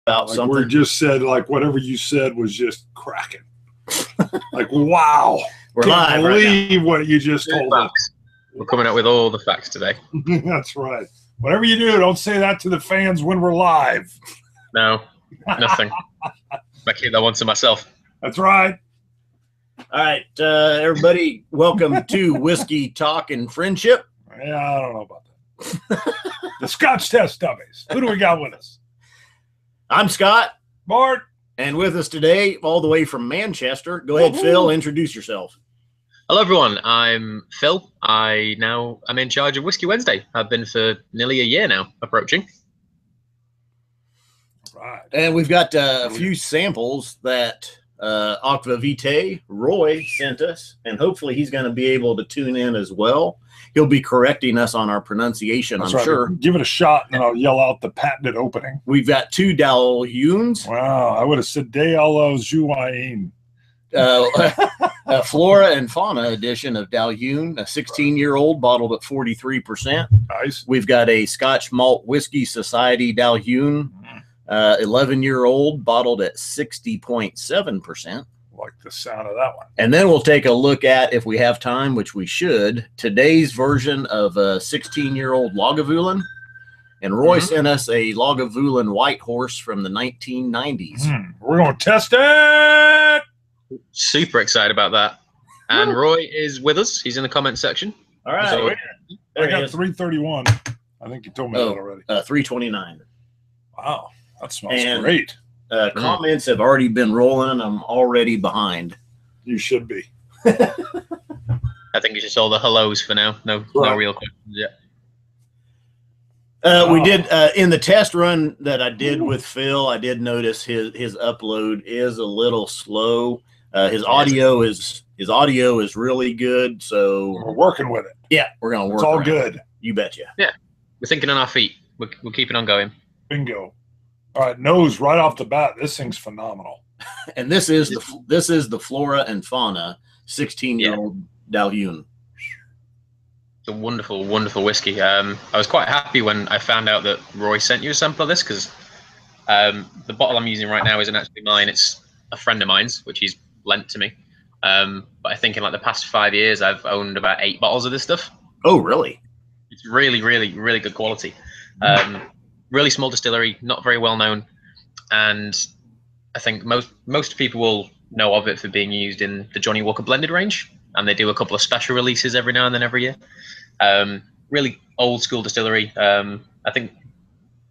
about like something. We just said, like, whatever you said was just cracking. Like, wow. We're Can't live believe right now. what you just told us. We're coming up with all the facts today. That's right. Whatever you do, don't say that to the fans when we're live. No, nothing. I keep that one to myself. That's right. All right, everybody, welcome to Whiskey Talk and Friendship. Yeah, I don't know about that. The Scotch Test Dummies. Who do we got with us? I'm Scott. Bart. And with us today, all the way from Manchester. Go ahead, Phil, introduce yourself. Hello, everyone. I'm Phil. I'm in charge of Whiskey Wednesday. I've been for nearly a year now, approaching. Right. And we've got a few samples that Aquavitae Roy sent us, and hopefully he's going to be able to tune in as well. He'll be correcting us on our pronunciation, I'm sure. Give it a shot, and then I'll yell out the patented opening. We've got two Dalwhinies. Wow, I would have said Dailuaine. A Flora and Fauna edition of Dalwhinnie, a 16-year-old bottled at 43%. Nice. We've got a Scotch Malt Whiskey Society Dalwhinnie, 11-year-old bottled at 60.7%. Like the sound of that one. And then we'll take a look at, if we have time, which we should, today's version of a 16-year-old Lagavulin. And Roy sent us a Lagavulin White Horse from the 1990s. We're going to test it. Super excited about that. And Roy is with us. He's in the comment section. All right. So, I got 331. I think you told me that already. 329. Wow. That smells great. Comments have already been rolling. I'm already behind. You should be. I think it's just all the hellos for now. No real questions yet. We did in the test run that I did with Phil. I did notice his upload is a little slow. His audio is really good. So we're working with it. Yeah, we're gonna work. It's all good. You betcha. Yeah, we're thinking on our feet. We're keeping on going. Bingo. All right, nose right off the bat. This thing's phenomenal. And this is the Flora and Fauna 16-year-old Dalwhinnie. It's a wonderful, wonderful whiskey. I was quite happy when I found out that Roy sent you a sample of this, because the bottle I'm using right now isn't actually mine. It's a friend of mine's, which he's lent to me. But I think in like the past 5 years, I've owned about 8 bottles of this stuff. Oh, really? It's really, really, really good quality. Really small distillery, not very well known, and I think most people will know of it for being used in the Johnnie Walker blended range, and they do a couple of special releases every now and then every year. Really old school distillery. I think,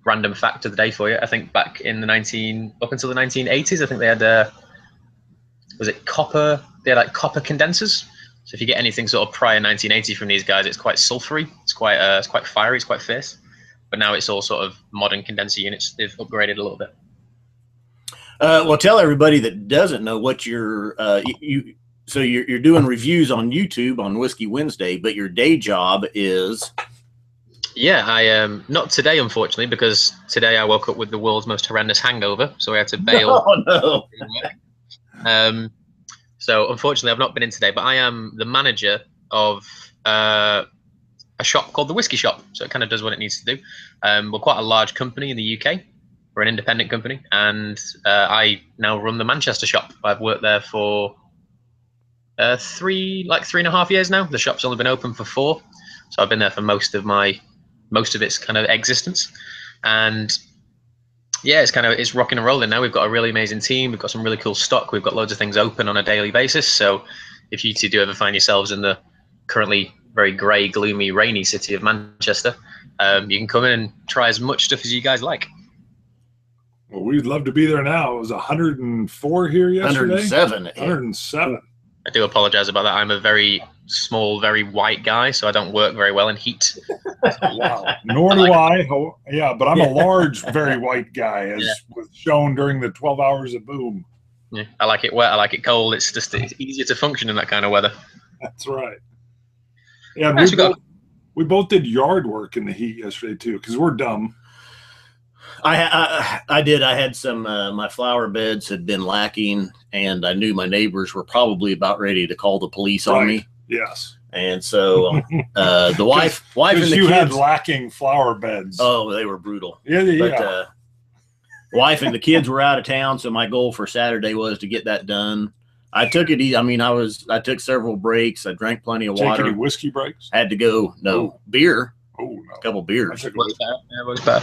random fact of the day for you, I think back in up until the 1980s, I think they had was it copper? They had like copper condensers. So if you get anything sort of prior 1980 from these guys, it's quite sulfury. It's quite fiery. It's quite fierce. But now it's all sort of modern condenser units. They've upgraded a little bit. Well, tell everybody that doesn't know what you're doing reviews on YouTube on Whiskey Wednesday, but your day job is. Yeah, I am not today, unfortunately, because today I woke up with the world's most horrendous hangover, so I had to bail. Oh no. So unfortunately, I've not been in today, but I am the manager of a shop called the Whisky Shop, so it kind of does what it needs to do. We're quite a large company in the UK. We're an independent company, and I now run the Manchester shop. I've worked there for 3.5 years now. The shop's only been open for 4, so I've been there for most of its kind of existence. And yeah, it's rocking and rolling now. We've got a really amazing team. We've got some really cool stock. We've got loads of things open on a daily basis. So if you two do ever find yourselves in the currently very grey, gloomy, rainy city of Manchester, you can come in and try as much stuff as you guys like. Well, we'd love to be there now. It was 104 here yesterday. 107. 107. I do apologize about that. I'm a very small, very white guy, so I don't work very well in heat. Wow. Nor do I. Yeah, but I'm a large, very white guy, as was shown during the 12 hours of boom. Yeah, I like it wet. I like it cold. It's easier to function in that kind of weather. That's right. Yeah, and we both did yard work in the heat yesterday too, because we're dumb. I did. I had some my flower beds had been lacking, and I knew my neighbors were probably about ready to call the police on me. Yes. And so the wife and the you kids had lacking flower beds. Oh, they were brutal. Yeah, yeah. Wife and the kids were out of town, so my goal for Saturday was to get that done. I took it easy. I mean, I took several breaks. I drank plenty of water. Take any whiskey breaks? Had to go. No beer. Oh no, a couple beers. Was bad.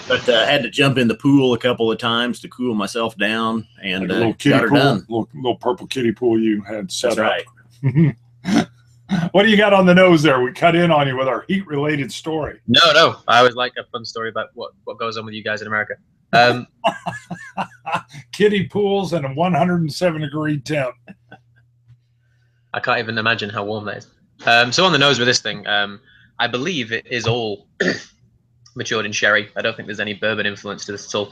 But had to jump in the pool a couple of times to cool myself down, and like a little kiddie pool, little purple kiddie pool you had set up. Right. What do you got on the nose there? We cut in on you with our heat-related story. No. I always like a fun story about what goes on with you guys in America. Kiddie pools and a 107-degree temp. I can't even imagine how warm that is. So on the nose with this thing, I believe it is all matured in sherry. I don't think there's any bourbon influence to this at all.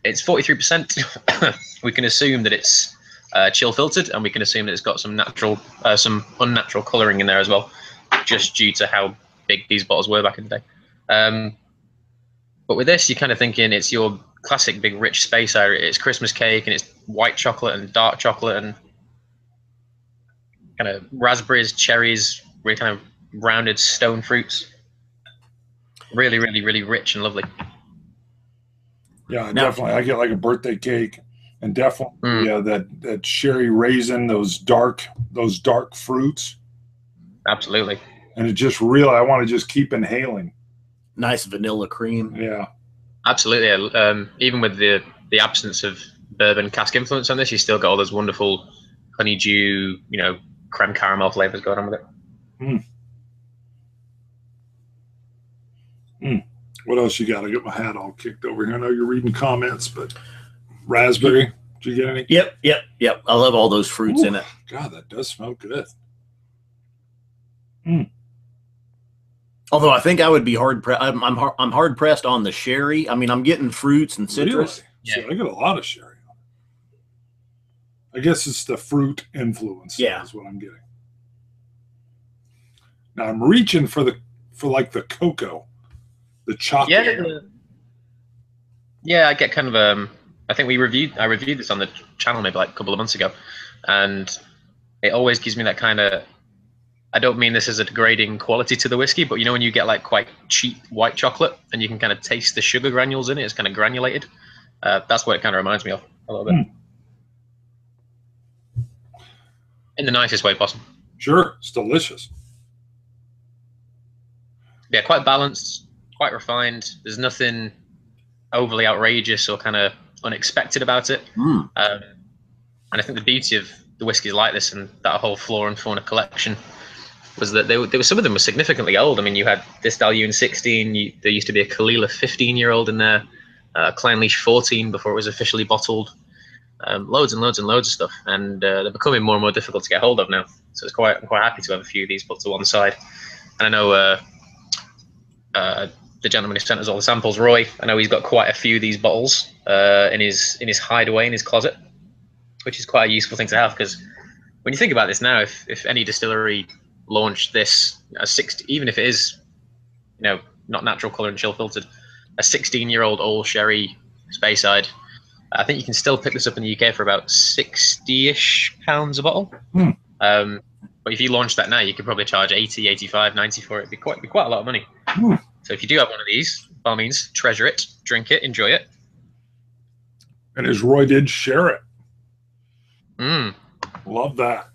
It's 43%. We can assume that it's chill filtered, and we can assume that it's got some unnatural coloring in there as well, just due to how big these bottles were back in the day. But with this, you're kind of thinking it's your classic big rich space area. It's Christmas cake, and it's white chocolate and dark chocolate and kind of raspberries, cherries, really kind of rounded stone fruits. Really, really, really rich and lovely. Yeah, definitely. I get like a birthday cake, and definitely that sherry raisin, those dark fruits. Absolutely. And it just really, I want to just keep inhaling. Nice vanilla cream. Yeah. Absolutely. Even with the absence of bourbon cask influence on this, you still got all those wonderful honeydew, creme caramel flavors going on with it. What else you got? I got my hat all kicked over here. I know you're reading comments, but raspberry. Did you get any? Yep. I love all those fruits in it. God, that does smell good. Although I think I would be hard pressed. I'm hard pressed on the sherry. I mean, I'm getting fruits and citrus. Really? Yeah, I get a lot of sherry. I guess it's the fruit influence. Yeah, is what I'm getting. Now I'm reaching for like the cocoa, the chocolate. Yeah. I get kind of I think I reviewed this on the channel maybe like a couple of months ago, and it always gives me that kind of. I don't mean this as a degrading quality to the whiskey, but when you get like quite cheap white chocolate and you can kind of taste the sugar granules in it, it's kind of granulated. That's what it kind of reminds me of a little bit. In the nicest way possible. Sure, it's delicious. Yeah, quite balanced, quite refined. There's nothing overly outrageous or kind of unexpected about it. And I think the beauty of the whiskeys like this and that whole flora and fauna collection was that there were some of them were significantly old. I mean, you had this Dailuaine 16. There used to be a Kalila 15-year-old in there, Clynelish 14 before it was officially bottled. Loads and loads and loads of stuff, and they're becoming more and more difficult to get hold of now. So I'm quite happy to have a few of these put to one side. And I know the gentleman who sent us all the samples, Roy. I know he's got quite a few of these bottles in his hideaway in his closet, which is quite a useful thing to have, because when you think about this now, if any distillery launched this as 60, even if it is not natural color and chill filtered, a 16-year-old old sherry Speyside, I think you can still pick this up in the UK for about £60-ish a bottle. But if you launch that now, you could probably charge 80, 85, 90 for it. It'd be quite a lot of money. So if you do have one of these, by all means, treasure it, drink it, enjoy it. And as Roy did, share it. Love that.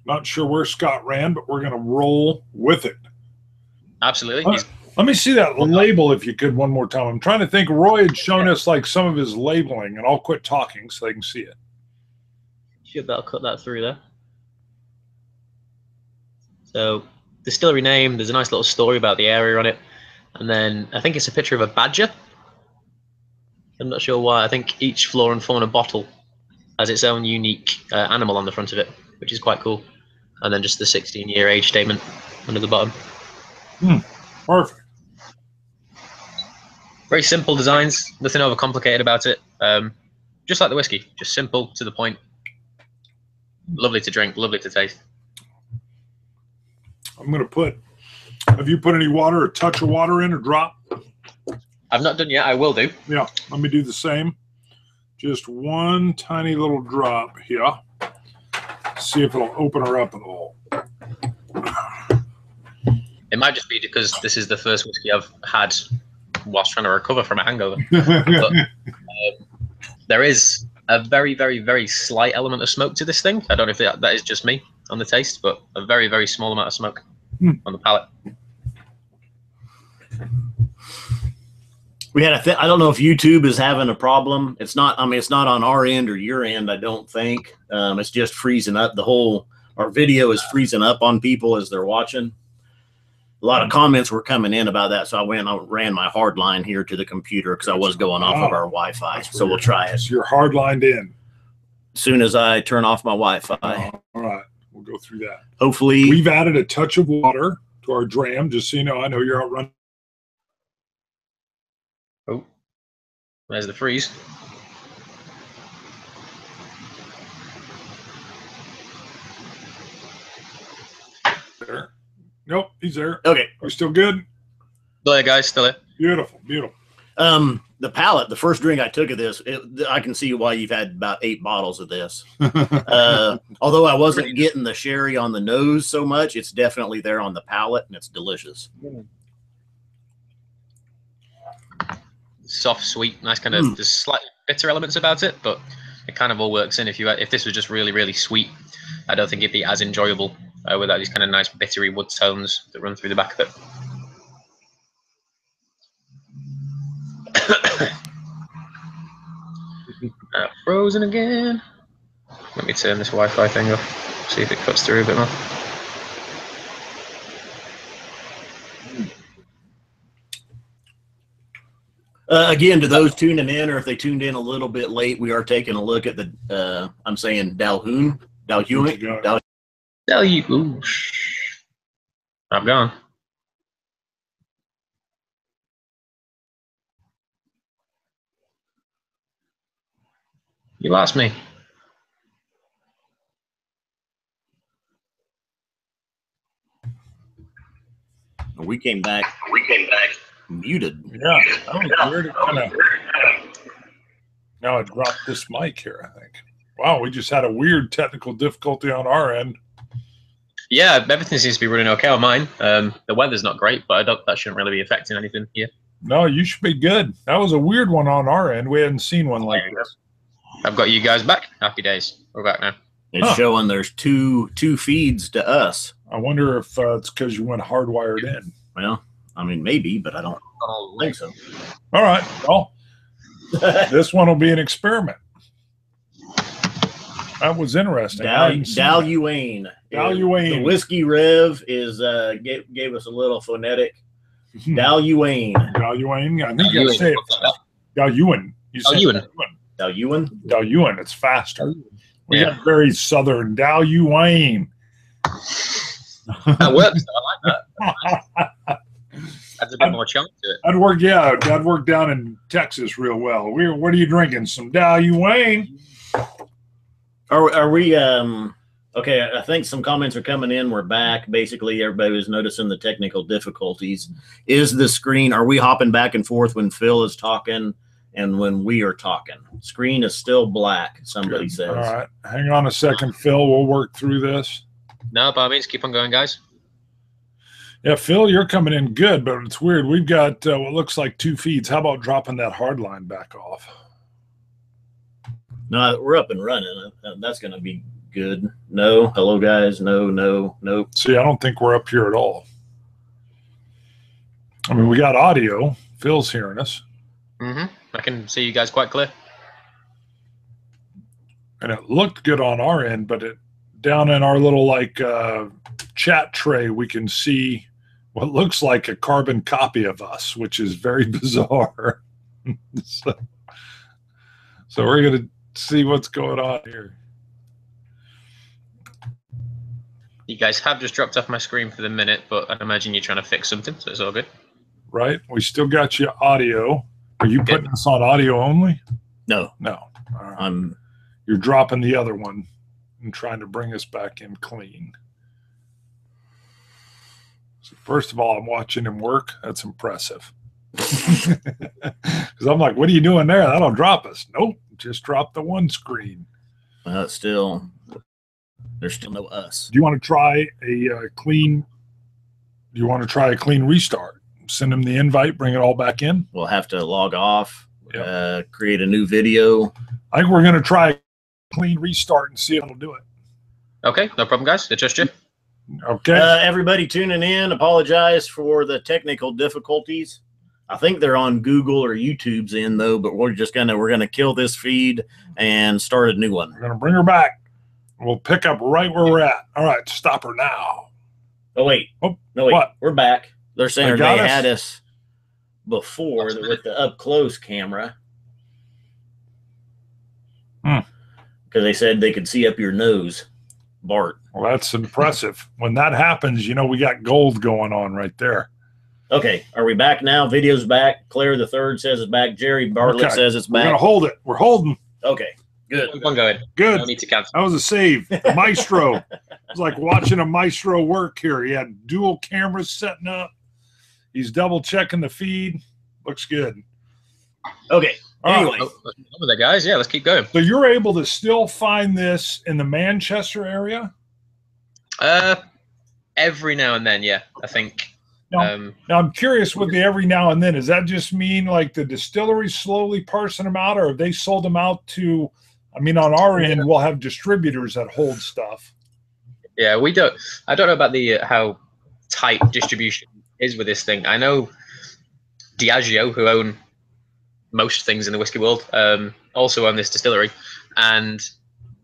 Not sure where Scott ran, but we're going to roll with it. Absolutely. Let me see that label if you could one more time. I'm trying to think. Roy had shown us like some of his labeling, and I'll quit talking so they can see it. Should be able to cut that through there. So, distillery name, there's a nice little story about the area on it. And then I think it's a picture of a badger. I'm not sure why. I think each flora and fauna bottle has its own unique animal on the front of it, which is quite cool. And then just the 16-year age statement under the bottom. Perfect. Very simple designs, nothing overcomplicated about it. Just like the whiskey, just simple, to the point. Lovely to drink, lovely to taste. I'm going to put, have you put any water, a touch of water in or drop? I've not done yet, I will do. Yeah, let me do the same. Just one tiny little drop here. See if it'll open her up at all. It might just be because this is the first whiskey I've had whilst trying to recover from a hangover. But there is a very, very, very slight element of smoke to this thing. I don't know if that is just me on the taste, but a very, very small amount of smoke on the palate. We had I don't know if YouTube is having a problem. It's not. I mean, it's not on our end or your end. I don't think. It's just freezing up. Our video is freezing up on people as they're watching. A lot of comments were coming in about that, so I ran my hard line here to the computer because I was going off of our Wi-Fi. So we'll try it. You're hard lined in. As soon as I turn off my Wi-Fi. All right, we'll go through that. Hopefully, we've added a touch of water to our dram, just so you know. I know you're out running. Oh, there's the freeze. There. Nope, he's there. Okay. We're still good? Still there, guys. Still there. Beautiful, beautiful. The palate, the first drink I took of this, I can see why you've had about 8 bottles of this. Although I wasn't getting the sherry on the nose so much, it's definitely there on the palate, and it's delicious. Soft, sweet, nice kind of. There's slightly bitter elements about it, but it kind of all works in. If this was just really, really sweet, I don't think it'd be as enjoyable without these kind of nice bittery wood tones that run through the back of it. Frozen again. Let me turn this Wi-Fi thing off, see if it cuts through a bit more. Again, to those tuning in, or if they tuned in a little bit late, we are taking a look at the, I'm saying Dalwhinnie. I'm gone. You lost me. We came back muted. Yeah. Now I dropped this mic here, I think. Wow, we just had a weird technical difficulty on our end. Yeah, everything seems to be running okay on mine. The weather's not great, but that shouldn't really be affecting anything here. No, you should be good. That was a weird one on our end. We hadn't seen one like this. I've got you guys back. Happy days. We're back now. It's showing there's two feeds to us. I wonder if it's because you went hardwired in. Well, I mean, maybe, but I don't think so. All right. Well, this one will be an experiment. That was interesting. Dailuaine. The Whiskey Rev gave us a little phonetic. Dailuaine. I think you got to say it. Dailuaine. Dalwhinnie. It's faster. We got very southern. Dailuaine. That works. I like that. Adds a bit more chunk to it. That'd work down in Texas real well. What are you drinking? Some Dailuaine? Are we okay? I think some comments are coming in. We're back. Basically, everybody was noticing the technical difficulties. Is the screen? Are we hopping back and forth when Phil is talking and when we are talking? Screen is still black. Somebody says. All right, hang on a second, Phil. We'll work through this. No, by all means, keep on going, guys. Yeah, Phil, you're coming in good, but it's weird. We've got what looks like 2 feeds. How about dropping that hard line back off? No, we're up and running. That's going to be good. No. Hello, guys. No. Nope. See, I don't think we're up here at all. I mean, we got audio. Phil's hearing us. I can see you guys quite clear. And it looked good on our end, but down in our little chat tray, we can see what looks like a carbon copy of us, which is very bizarre. So we're going to see what's going on here. You guys have just dropped off my screen for the minute, but I imagine you're trying to fix something, so it's all good. Right. We still got you audio. Are you putting us on audio only? No. All right. You're dropping the other one and trying to bring us back in clean. So first of all, I'm watching him work. That's impressive. Because I'm like, what are you doing there? That'll drop us. Nope. Just drop the one screen. There's still no us. Do you want to try a clean? Do you want to try a clean restart? send him the invite, bring it all back in. We'll have to log off, Yep. create a new video. I think we're going to try a clean restart and see if it'll do it. Okay, no problem, guys. I trust you. Okay. Everybody tuning in, apologize for the technical difficulties. I think they're on Google or YouTube's end though, but we're gonna kill this feed and start a new one. We're going to bring her back. We'll pick up right where we're at. All right, stop her now. Oh wait, Oh, no wait, what? we're back. They're saying got they us? had us before with the up close camera because they said they could see up your nose, Bart. Well, that's impressive. When that happens, you know we got gold going on right there. Okay, are we back now? Video's back. Claire the Third says it's back. Jerry Bartlett Okay. says it's We're going back. to hold it. We're holding. Okay, good. Keep on going. Good. No need to cancel. That was a save. The maestro. It's like watching a maestro work here. He had dual cameras setting up. He's double checking the feed. Looks good. Okay. All right. Anyway, Over there, guys. Yeah, let's keep going. So you're able to still find this in the Manchester area? Every now and then, yeah. I think. No. Now I'm curious with the every now and then. Does that just mean like the distillery slowly parsing them out, or have they sold them out to? I mean, on our end, we'll have distributors that hold stuff. Yeah, we don't. I don't know about the how tight distribution is with this thing. I know Diageo, who own most things in the whiskey world, also own this distillery, and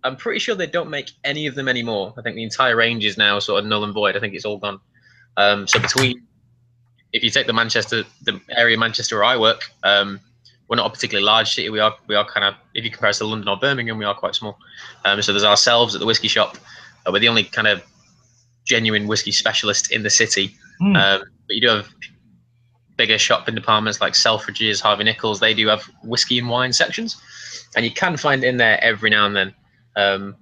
I'm pretty sure they don't make any of them anymore. I think the entire range is now sort of null and void. I think it's all gone. So between, if you take the area of Manchester where I work, we're not a particularly large city. We are kind of, if you compare us to London or Birmingham, we are quite small. So there's ourselves at the whiskey shop. We're the only kind of genuine whiskey specialist in the city. But you do have bigger shopping departments like Selfridges, Harvey Nichols. They do have whiskey and wine sections, and you can find it in there every now and then.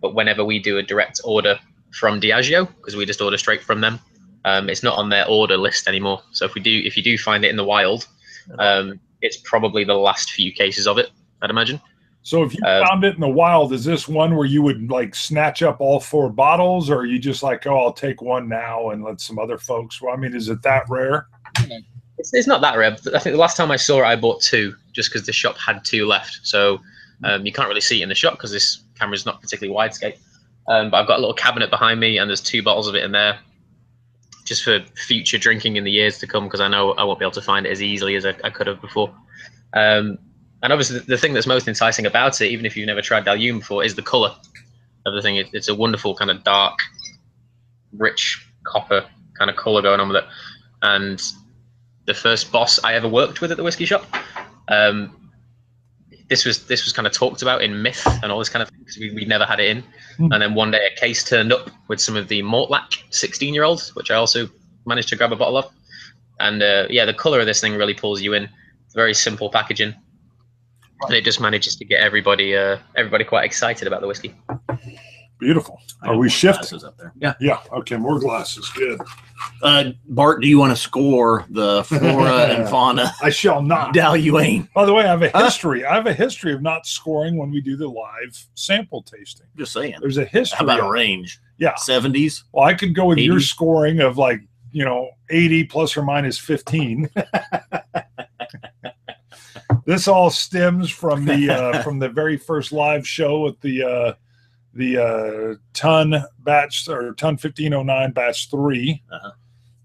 But whenever we do a direct order from Diageo, because we just order straight from them, it's not on their order list anymore. So if you do find it in the wild, it's probably the last few cases of it, I'd imagine. So if you found it in the wild, is this one where you would like snatch up all 4 bottles, or are you just like, oh, I'll take one now and let some other folks? Well, I mean, is it that rare? It's not that rare. I think the last time I saw it, I bought 2 just because the shop had 2 left. So you can't really see it in the shop because this camera is not particularly widescape. But I've got a little cabinet behind me, and there's 2 bottles of it in there, just for future drinking in the years to come, because I know I won't be able to find it as easily as I could have before. And obviously, the thing that's most enticing about it, even if you've never tried Dalwhinnie before, is the colour of the thing. It's a wonderful kind of dark, rich copper kind of colour going on with it. And the first boss I ever worked with at the whiskey shop, this was kind of talked about in myth and all this kind of thing, because we never had it in. And then one day a case turned up with some of the Mortlach 16-year-olds, which I also managed to grab a bottle of. And yeah, the colour of this thing really pulls you in. It's very simple packaging, and it just manages to get everybody quite excited about the whiskey. Beautiful. Are we shifting? up there? Yeah. Yeah. Okay. More glasses. Good. Bart, do you want to score the flora and fauna? I shall not. Dalwhinnie. By the way, I have a history. I have a history of not scoring when we do the live sample tasting. Just saying. There's a history. How about a of it. range? Yeah. 70s. Well, I could go with 80? your scoring of like, 80 plus or minus 15. This all stems from the very first live show at the ton batch, or ton 1509 batch 3,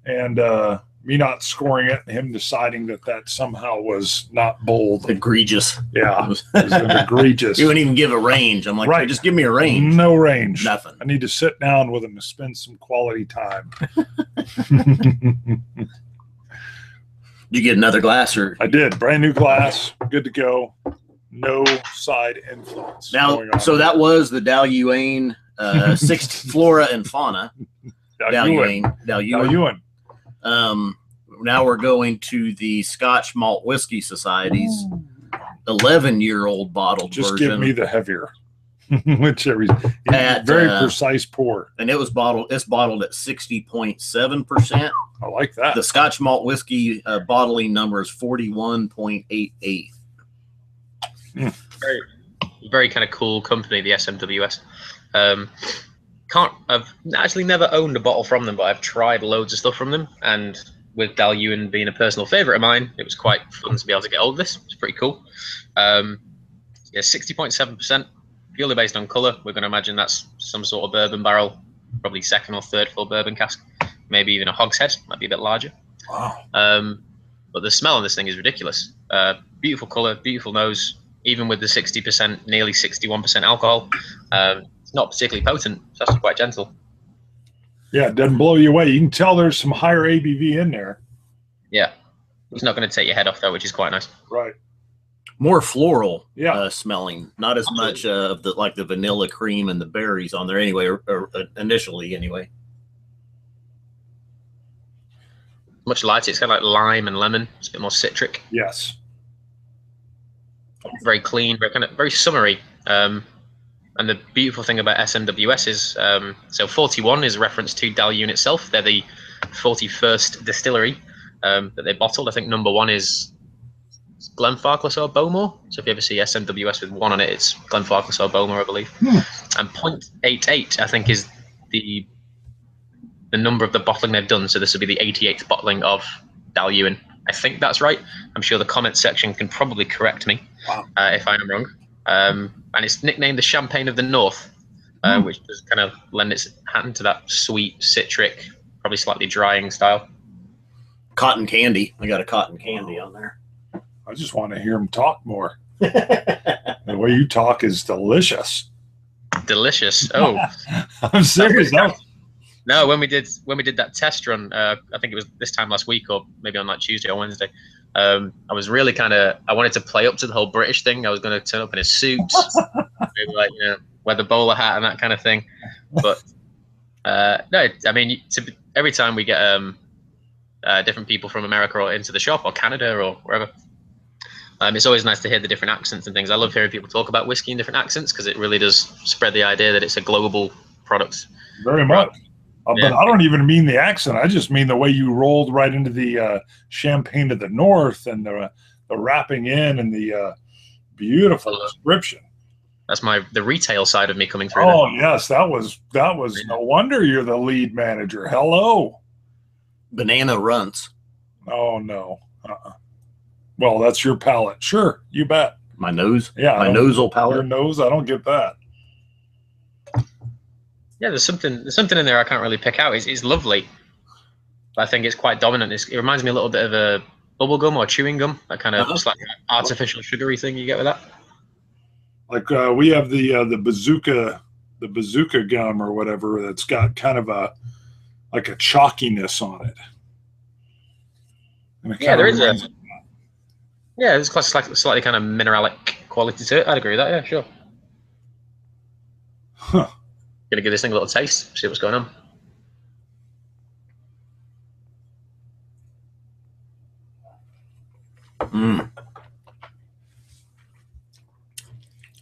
and me not scoring it, and him deciding that somehow was not bold. Egregious. Yeah, it was egregious. You wouldn't even give a range. I'm like, Right. hey, just give me a range. No range. Nothing. I need to sit down with him and spend some quality time. You get another glass, or I did. Brand new glass. Good to go. No side influence. now? going on. So that was the Dalwhinnie 60 flora and fauna. Dalwhinnie. Now we're going to the Scotch Malt Whiskey Society's 11-year-old bottled Just version. give me the heavier. Whichever. At, Very precise pour. And it's bottled at 60.7%. I like that. The Scotch Malt Whiskey bottling number is 41.88. Very kind of cool company, the SMWS. I've actually never owned a bottle from them, but I've tried loads of stuff from them, and with Dalwhinnie being a personal favorite of mine, it was quite fun to be able to get hold of this. It's pretty cool. Yeah, 60.7%, purely based on color. We're going to imagine that's some sort of bourbon barrel, probably second or third full bourbon cask, maybe even a hogshead, might be a bit larger. Wow. But the smell on this thing is ridiculous. Beautiful color, beautiful nose, even with the 60%, nearly 61% alcohol. It's not particularly potent. It's actually quite gentle. Yeah, it doesn't blow you away. You can tell there's some higher ABV in there. Yeah. It's not going to take your head off, though, which is quite nice. Right. More floral Yeah. smelling, not as much of the like the vanilla cream and the berries on there anyway, or initially anyway. Much lighter. It's kind of like lime and lemon. It's a bit more citric. Yes. Very clean, very summery. And the beautiful thing about SMWS is, so 41 is a reference to Dailuaine itself. They're the 41st distillery that they bottled. I think number 1 is Glenfarclas or Bowmore. So if you ever see SMWS with 1 on it, it's Glenfarclas or Bowmore, I believe. And 0.88, I think, is the number of the bottling they've done. So this will be the 88th bottling of Dalwhinnie. I think that's right. I'm sure the comment section can probably correct me if I am wrong. And it's nicknamed the Champagne of the North, which does kind of lend its hand to that sweet, citric, probably slightly drying style. Cotton candy. I got a cotton candy on there. I just want to hear him talk more. The way you talk is delicious. Delicious. Oh, I'm serious. No, when we did that test run, I think it was this time last week, or maybe on like Tuesday or Wednesday. I was really I wanted to play up to the whole British thing. I was going to turn up in a suit, maybe like wear the bowler hat and that kind of thing. But no, I mean, every time we get different people from America or into the shop or Canada or wherever, it's always nice to hear the different accents and things. I love hearing people talk about whiskey in different accents because it really does spread the idea that it's a global product. Very much. But I don't even mean the accent. I just mean the way you rolled right into the Champagne of the North and the wrapping in and the beautiful description. That's the retail side of me coming through. Oh, yes. That was no wonder you're the lead manager. Hello. Banana runts. Oh, no. Well, that's your palate. Sure. You bet. My nose? Yeah. My nasal palate? Your nose? I don't get that. Yeah, there's something in there I can't really pick out. It's lovely, but I think it's quite dominant. It reminds me a little bit of a bubble gum or chewing gum, that kind of just like artificial sugary thing you get with that. Like we have the bazooka gum or whatever that's got kind of a chalkiness on it. And Yeah, there is there's slightly kind of mineralic quality to it. I'd agree with that. Yeah, sure. Huh. Gonna give this thing a little taste, see what's going on.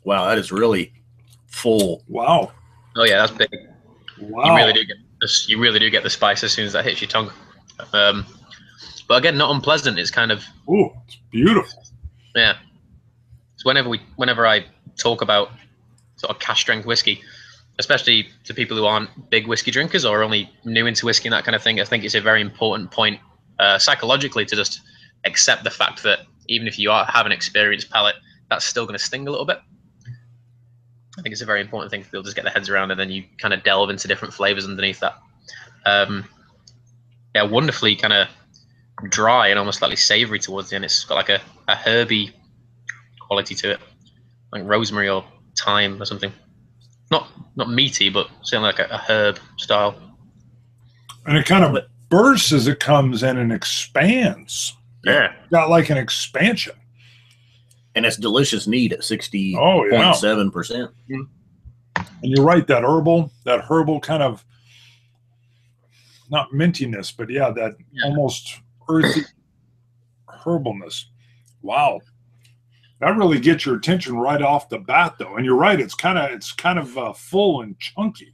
Wow, that is really full. Wow. Oh yeah, that's big. Wow. You really do get the spice as soon as that hits your tongue. But again, not unpleasant. It's kind of it's beautiful. Yeah. So whenever I talk about sort of cask strength whiskey, especially to people who aren't big whiskey drinkers or only new into whiskey and that kind of thing, I think it's a very important point psychologically to just accept the fact that even if you have an experienced palate, that's still going to sting a little bit. I think it's a very important thing for people to just get their heads around, and then you kind of delve into different flavors underneath that. Yeah, wonderfully kind of dry and almost slightly savory towards the end. It's got like a herby quality to it, like rosemary or thyme or something. Not meaty, but certainly like a herb style. And it kind of bursts as it comes in and expands. Yeah. Got like an expansion. And it's delicious neat at 60.7%. And you're right, that herbal kind of, not mintiness, but that almost earthy herbalness. Wow. That really gets your attention right off the bat, though. And you're right; it's kind of full and chunky.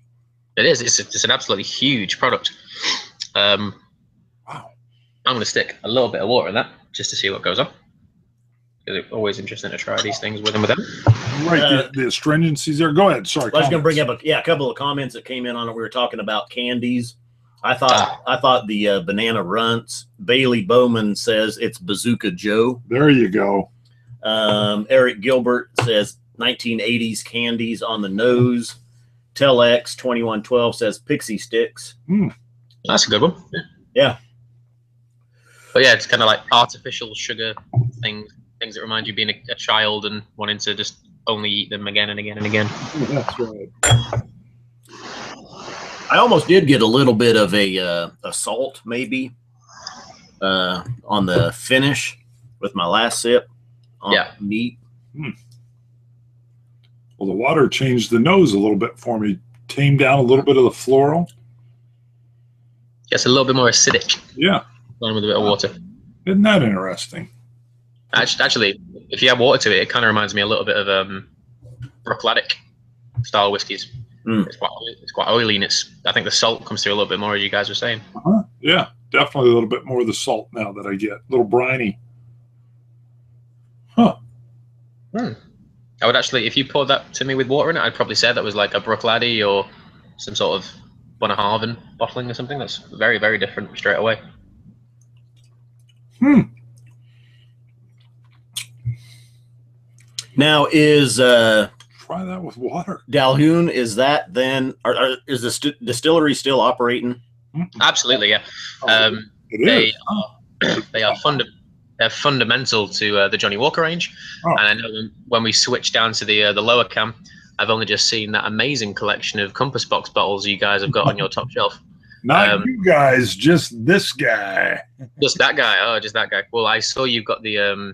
It is. It's an absolutely huge product. Wow. I'm going to stick a little bit of water in that just to see what goes on. It's always interesting to try these things with and without. Right, the astringencies there. Go ahead. Sorry. I was going to bring up a couple of comments that came in on it. We were talking about candies. I thought the banana runts. Bailey Bowman says it's Bazooka Joe. There you go. Eric Gilbert says 1980s candies on the nose. Telex 2112 says Pixie Sticks. That's a good one. Yeah. But yeah, it's kind of like artificial sugar things that remind you of being a child and wanting to just only eat them again and again and again. That's right. I almost did get a little bit of a salt, maybe, on the finish with my last sip. Neat. Well, the water changed the nose a little bit for me. Tamed down a little bit of the floral. It's a little bit more acidic. Yeah. With a bit of water. Isn't that interesting? Actually, if you add water to it, it kind of reminds me a little bit of Brookladdick style whiskies. It's quite oily, and I think the salt comes through a little bit more, as you guys were saying. Yeah, definitely a little bit more of the salt now that I get. A little briny. Huh. I would actually, if you poured that to me with water in it, I'd probably say that was like a Brookladdy or some sort of Bunnahabhain bottling or something. That's very, very different straight away. Now is try that with water. Dalwhinnie, is that then? Is the distillery still operating? Absolutely, yeah. They are fundamental to the Johnny Walker range. And I know when we switch down to the lower cam, I've only just seen that amazing collection of Compass Box bottles you guys have got on your top shelf. Not you guys, just this guy. Just that guy. Oh, just that guy. Well, I saw you've got the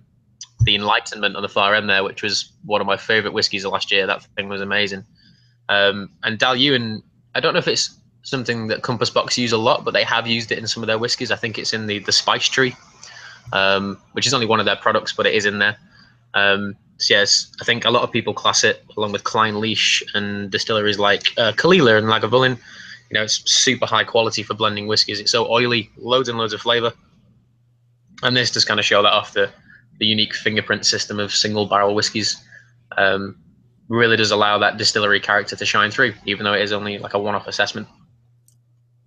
Enlightenment on the far end there, which was one of my favorite whiskeys of last year. That thing was amazing. And Dailuaine, I don't know if it's something that Compass Box use a lot, but they have used it in some of their whiskeys. I think it's in the Spice Tree, which is only one of their products, but it is in there. So yes, I think a lot of people class it along with Klein Leash and distilleries like Kalila and Lagavulin. You know, it's super high quality for blending whiskeys. It's so oily, loads and loads of flavor. And this does kind of show that off the unique fingerprint system of single barrel whiskeys. Really does allow that distillery character to shine through, even though it is only like a one-off assessment.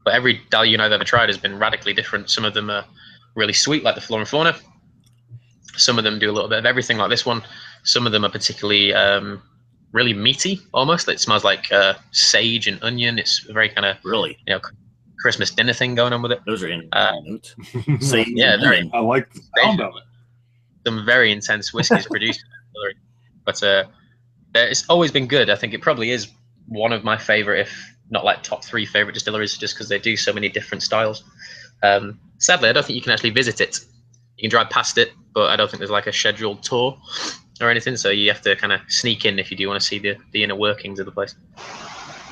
But every Dalwhinnie I've ever tried has been radically different. Some of them are really sweet, like the Flora and Fauna. Some of them do a little bit of everything, like this one. Some of them are particularly really meaty, almost. It smells like sage and onion. It's very kind of Christmas dinner thing going on with it. Those are in notes. Sage, yeah, very. I like the sound of it. Some very intense whiskeys produced in the distillery, but it's always been good. I think it probably is one of my favorite, if not like top 3 favorite distilleries, just because they do so many different styles. Sadly, I don't think you can actually visit it. You can drive past it, but I don't think there's like a scheduled tour or anything. So you have to kind of sneak in if you do want to see the inner workings of the place.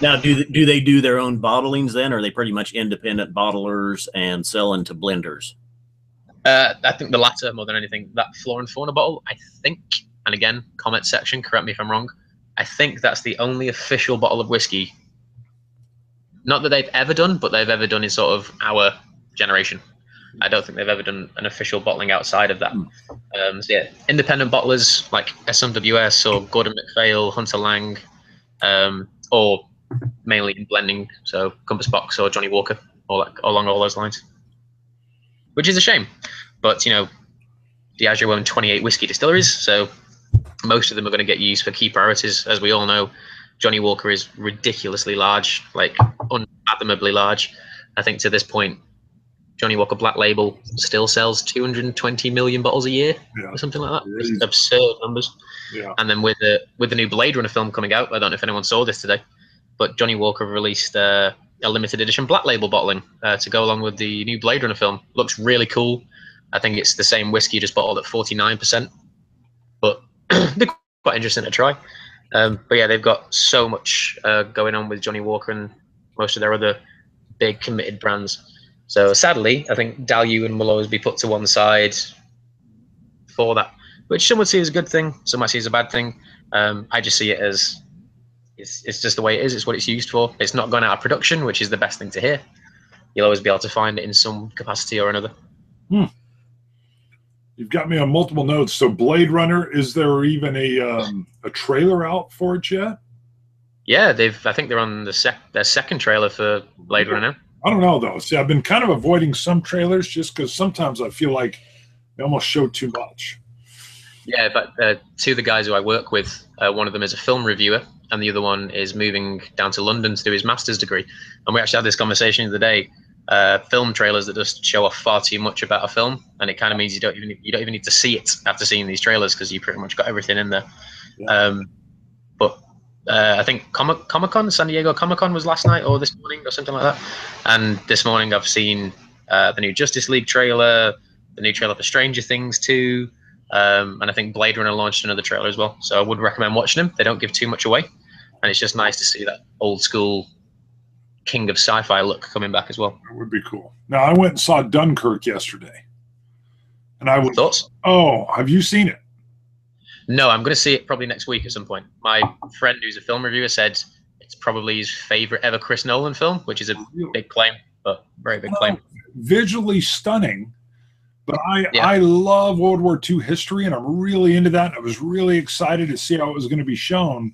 Now, do they do their own bottlings then, or are they pretty much independent bottlers and selling to blenders? I think the latter more than anything. That Flora and Fauna bottle, I think, and again, comment section, correct me if I'm wrong, I think that's the only official bottle of whiskey, not that they've ever done, but they've ever done in sort of our generation. I don't think they've ever done an official bottling outside of that. So yeah, independent bottlers like SMWS or Gordon MacPhail, Hunter Lang, or mainly in blending, so Compass Box or Johnny Walker, or like along all those lines. Which is a shame, but you know, Diageo own 28 whiskey distilleries, so most of them are going to get used for key priorities. As we all know, Johnny Walker is ridiculously large, like unfathomably large. I think to this point, Johnny Walker Black Label still sells 220 million bottles a year, or something like that. It's absurd numbers. Yeah. And then with the new Blade Runner film coming out, I don't know if anyone saw this today, but Johnny Walker released a limited edition Black Label bottling to go along with the new Blade Runner film. Looks really cool. I think it's the same whiskey, just bottled at 49%. But they're quite interesting to try. But yeah, they've got so much going on with Johnny Walker and most of their other big committed brands. So sadly, I think Dalwhinnie will always be put to one side for that, which some would see as a good thing, some might see as a bad thing. I just see it as it's just the way it is. It's what it's used for. It's not gone out of production, which is the best thing to hear. You'll always be able to find it in some capacity or another. You've got me on multiple notes. So Blade Runner, is there even a trailer out for it yet? Yeah, I think they're on their second trailer for Blade Runner now. I don't know though. See, I've been kind of avoiding some trailers just because sometimes I feel like they almost show too much. Yeah, but two of the guys who I work with, one of them is a film reviewer, and the other one is moving down to London to do his master's degree. And we actually had this conversation the other day. Film trailers that just show off far too much about a film, and it kind of means you don't even need to see it after seeing these trailers because you pretty much got everything in there. Yeah. But I think Comic-Con, San Diego Comic-Con was last night or this morning or something like that. And this morning I've seen the new Justice League trailer, the new trailer for Stranger Things 2, and I think Blade Runner launched another trailer as well. So I would recommend watching them. They don't give too much away, and it's just nice to see that old school king of sci-fi look coming back as well. It would be cool. Now, I went and saw Dunkirk yesterday. And I was... Thoughts? Oh, have you seen it? No, I'm going to see it probably next week at some point. My friend who's a film reviewer said it's probably his favorite ever Chris Nolan film, which is a big claim, but very big claim. Visually stunning, but I love World War II history, and I'm really into that. And I was really excited to see how it was going to be shown.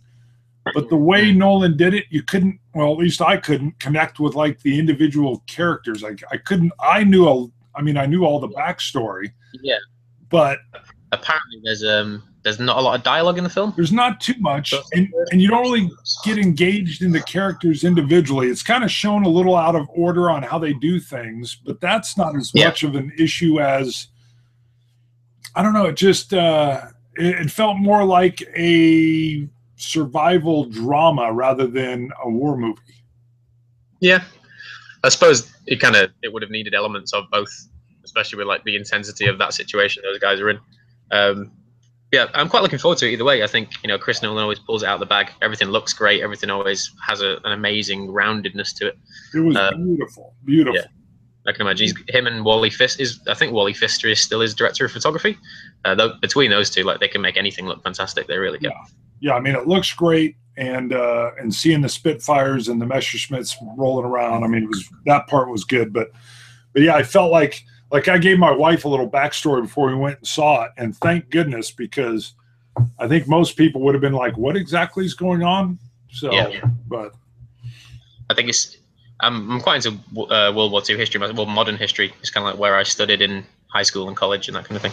But the way Nolan did it, you couldn't, well, at least I couldn't connect with like the individual characters. I knew all the backstory. Yeah. But apparently there's not a lot of dialogue in the film. There's not too much, and you don't really get engaged in the characters individually. It's kind of shown a little out of order on how they do things, but that's not as much of an issue as, I don't know, it just it felt more like a survival drama rather than a war movie. Yeah, I suppose it would have needed elements of both, especially with like the intensity of that situation those guys are in. Yeah, I'm quite looking forward to it either way. I think, Chris Nolan always pulls it out of the bag. Everything looks great. Everything always has an amazing roundedness to it. It was beautiful. Yeah, I can imagine. Him and Wally Pfister I think Wally Pfister is still his director of photography. Between those two, like, they can make anything look fantastic. They really can. Yeah, I mean, it looks great, and seeing the Spitfires and the Messerschmitts rolling around, I mean, that part was good. But yeah, I felt like I gave my wife a little backstory before we went and saw it, and thank goodness, because I think most people would have been like, "What exactly is going on?" So, but I think I'm quite into World War II history. Well, modern history is kind of like where I studied in high school and college and that kind of thing.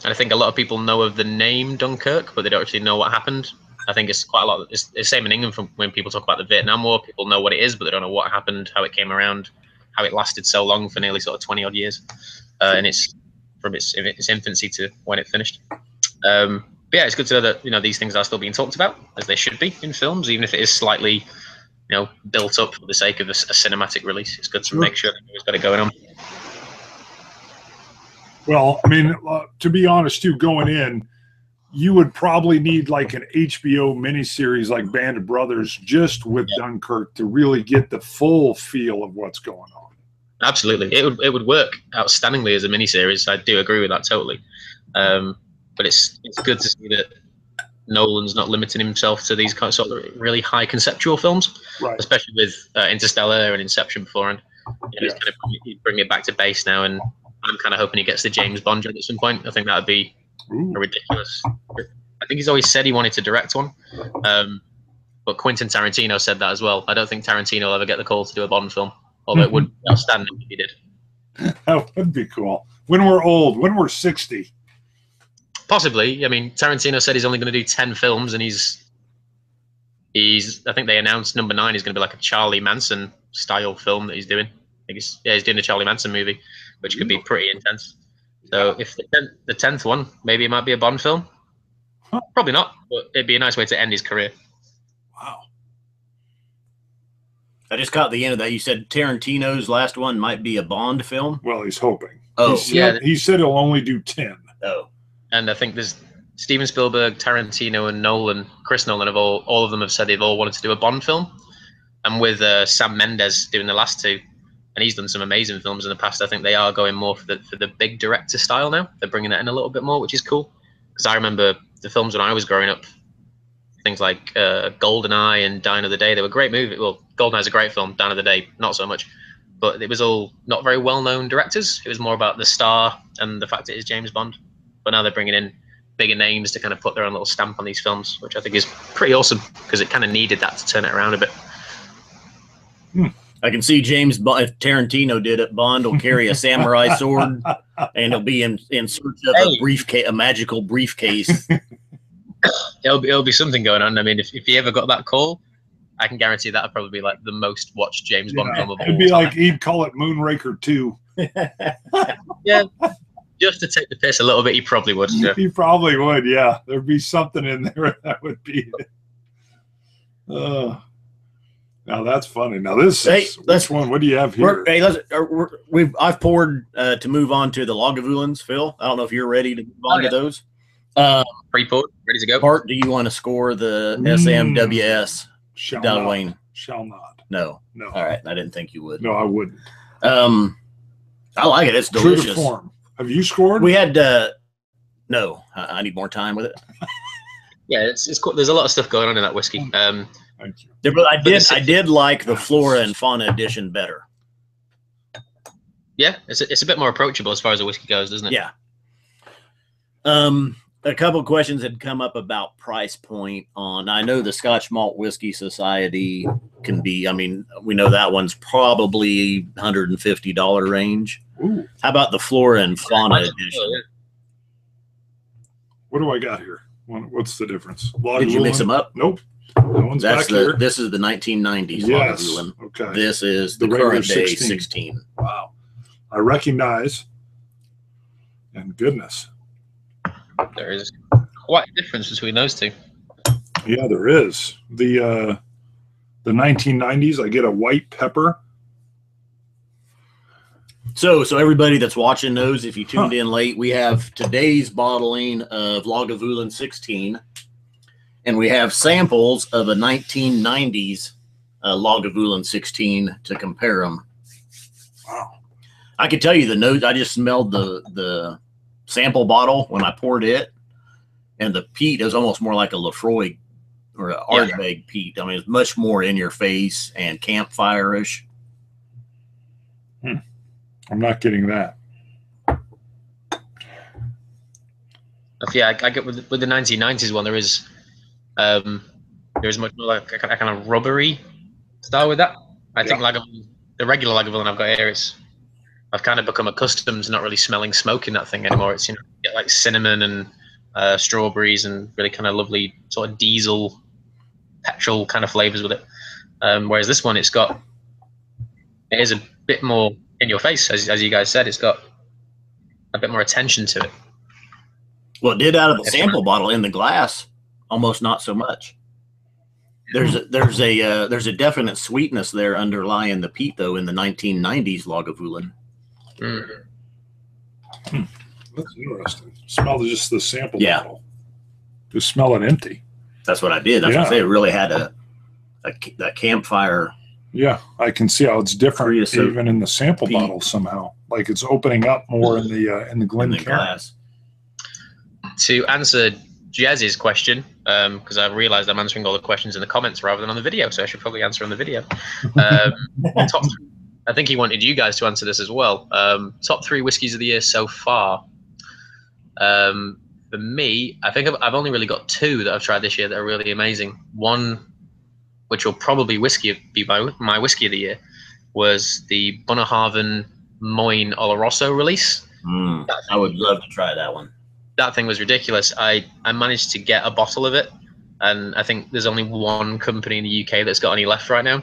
And I think a lot of people know of the name Dunkirk, but they don't actually know what happened. I think it's quite a lot. It's the same in England from when people talk about the Vietnam War. People know what it is, but they don't know what happened, how it came around, how it lasted so long for nearly sort of 20 odd years. And it's from its infancy to when it finished. But yeah, it's good to know that, these things are still being talked about, as they should be in films, even if it is slightly, built up for the sake of a cinematic release. It's good to make sure that we've got it going on. Well, I mean, to be honest, too, going in, you would probably need like an HBO miniseries like Band of Brothers just with Dunkirk to really get the full feel of what's going on. Absolutely. It would work outstandingly as a miniseries. I do agree with that totally. But it's good to see that Nolan's not limiting himself to these kind of sort of really high conceptual films, especially with Interstellar and Inception beforehand. He's kind of bring it back to base now, and I'm kind of hoping he gets the James Bond job at some point. I think that would be a ridiculous. I think he's always said he wanted to direct one, but Quentin Tarantino said that as well. I don't think Tarantino will ever get the call to do a Bond film, although it would be outstanding if he did. That would be cool. When we're old, when we're 60. Possibly. I mean, Tarantino said he's only going to do 10 films, and he's. I think they announced number 9 is going to be like a Charlie Manson style film that he's doing. I think he's doing a Charlie Manson movie, which could be pretty intense. So if the 10th one, maybe it might be a Bond film. Probably not, but it'd be a nice way to end his career. Wow. I just caught the end of that. You said Tarantino's last one might be a Bond film? Well, he's hoping. Oh, he said he'll only do 10. Oh. And I think there's Steven Spielberg, Tarantino, and Nolan, Chris Nolan, all of them have said they've all wanted to do a Bond film. And with Sam Mendes doing the last two, and he's done some amazing films in the past, I think they are going more for the big director style now. They're bringing that in a little bit more, which is cool. Because I remember the films when I was growing up, things like GoldenEye and Die Another Day, they were great movies. Well, GoldenEye's a great film, Die Another Day, not so much. But it was all not very well-known directors. It was more about the star and the fact it is James Bond. But now they're bringing in bigger names to kind of put their own little stamp on these films, which I think is pretty awesome, because it kind of needed that to turn it around a bit. I can see James, if Tarantino did it, Bond will carry a samurai sword, and he'll be in search of a briefcase, a magical briefcase. It'll be something going on. I mean, if you ever got that call, I can guarantee that'll probably be like the most watched James Bond film of all time. It'd be like he'd call it Moonraker 2. Yeah, just to take the piss a little bit, he probably would. Yeah. He probably would. Yeah, there'd be something in there that would be it. Now that's funny. Now this which one? What do you have here? I've poured to move on to the Lagavulins, Phil. I don't know if you're ready to move on to those. Pre-poured, ready to go. Bart, do you want to score the SMWS Dalwhinnie? Shall not. No. All right. I didn't think you would. No, I wouldn't. I like it. It's delicious. True to form. Have you scored? We had no. I need more time with it. Yeah, it's cool. There's a lot of stuff going on in that whiskey. Thank you. But I did like the Flora and Fauna edition better. Yeah, it's a bit more approachable as far as the whiskey goes, doesn't it? Yeah. A couple of questions had come up about price point on. I know the Scotch Malt Whiskey Society can be. I mean, we know that one's probably $150 range. Ooh. How about the Flora and Fauna edition? Yeah. What do I got here? What's the difference? Did you mix them up? Nope. That one's back here. This is the 1990s. Yes. Lagavulin. Okay. This is the current day 16. Wow. I recognize. And goodness. There is quite a difference between those two. Yeah, there is. The 1990s, I get a white pepper. So everybody that's watching knows, if you tuned in late, we have today's bottling of Lagavulin 16, and we have samples of a 1990s Lagavulin 16 to compare them. Wow. I can tell you the notes. I just smelled the sample bottle when I poured it, and the peat is almost more like a Lefroy or an Ardbeg peat. I mean, it's much more in your face and campfire-ish. I'm not getting that. Yeah, I get with the 1990s one. There is much more like a kind of rubbery style with that. I think the regular Lagavulin I've got here, I've kind of become accustomed to not really smelling smoke in that thing anymore. It's, you get like cinnamon and strawberries and really kind of lovely sort of diesel, petrol kind of flavors with it. Whereas this one, it is a bit more in your face, as you guys said. It's got a bit more attention to it. Well, it did out of the sample bottle. In the glass, almost not so much. There's a definite sweetness there underlying the peat, though, in the 1990s Lagavulin. That's interesting. Smell just the sample bottle. Just smell it empty. That's what I did. That's what I say. It really had a campfire. Yeah, I can see how it's different even in the sample bottle somehow. Like it's opening up more in the Glencairn glass. To answer Jazz's question, because I've realized I'm answering all the questions in the comments rather than on the video, so I should probably answer on the video. I think he wanted you guys to answer this as well. Top 3 whiskeys of the year so far. For me, I think I've only really got 2 that I've tried this year that are really amazing. One, which will probably be my whiskey of the year, was the Bunnahabhain Moyne Oloroso release. I would love to try that one. That thing was ridiculous. I managed to get a bottle of it, and I think there's only one company in the UK that's got any left right now.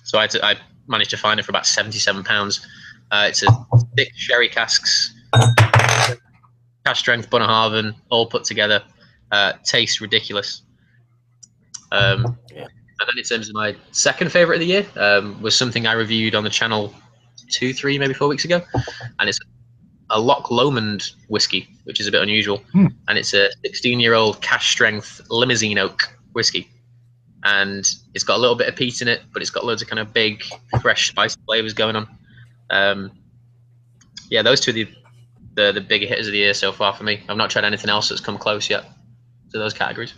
So I managed to find it for about £77. It's a 6 sherry casks, cask strength Bunnahabhain, all put together. Tastes ridiculous. And then in terms of my second favorite of the year, was something I reviewed on the channel 2, 3, maybe 4 weeks ago, and it's a Loch Lomond whiskey, which is a bit unusual, and it's a 16-year-old cask strength limousine oak whiskey, and it's got a little bit of peat in it, but it's got loads of kind of big, fresh, spicy flavors going on. Yeah, those two are the bigger hitters of the year so far for me. I've not tried anything else that's come close yet to those categories.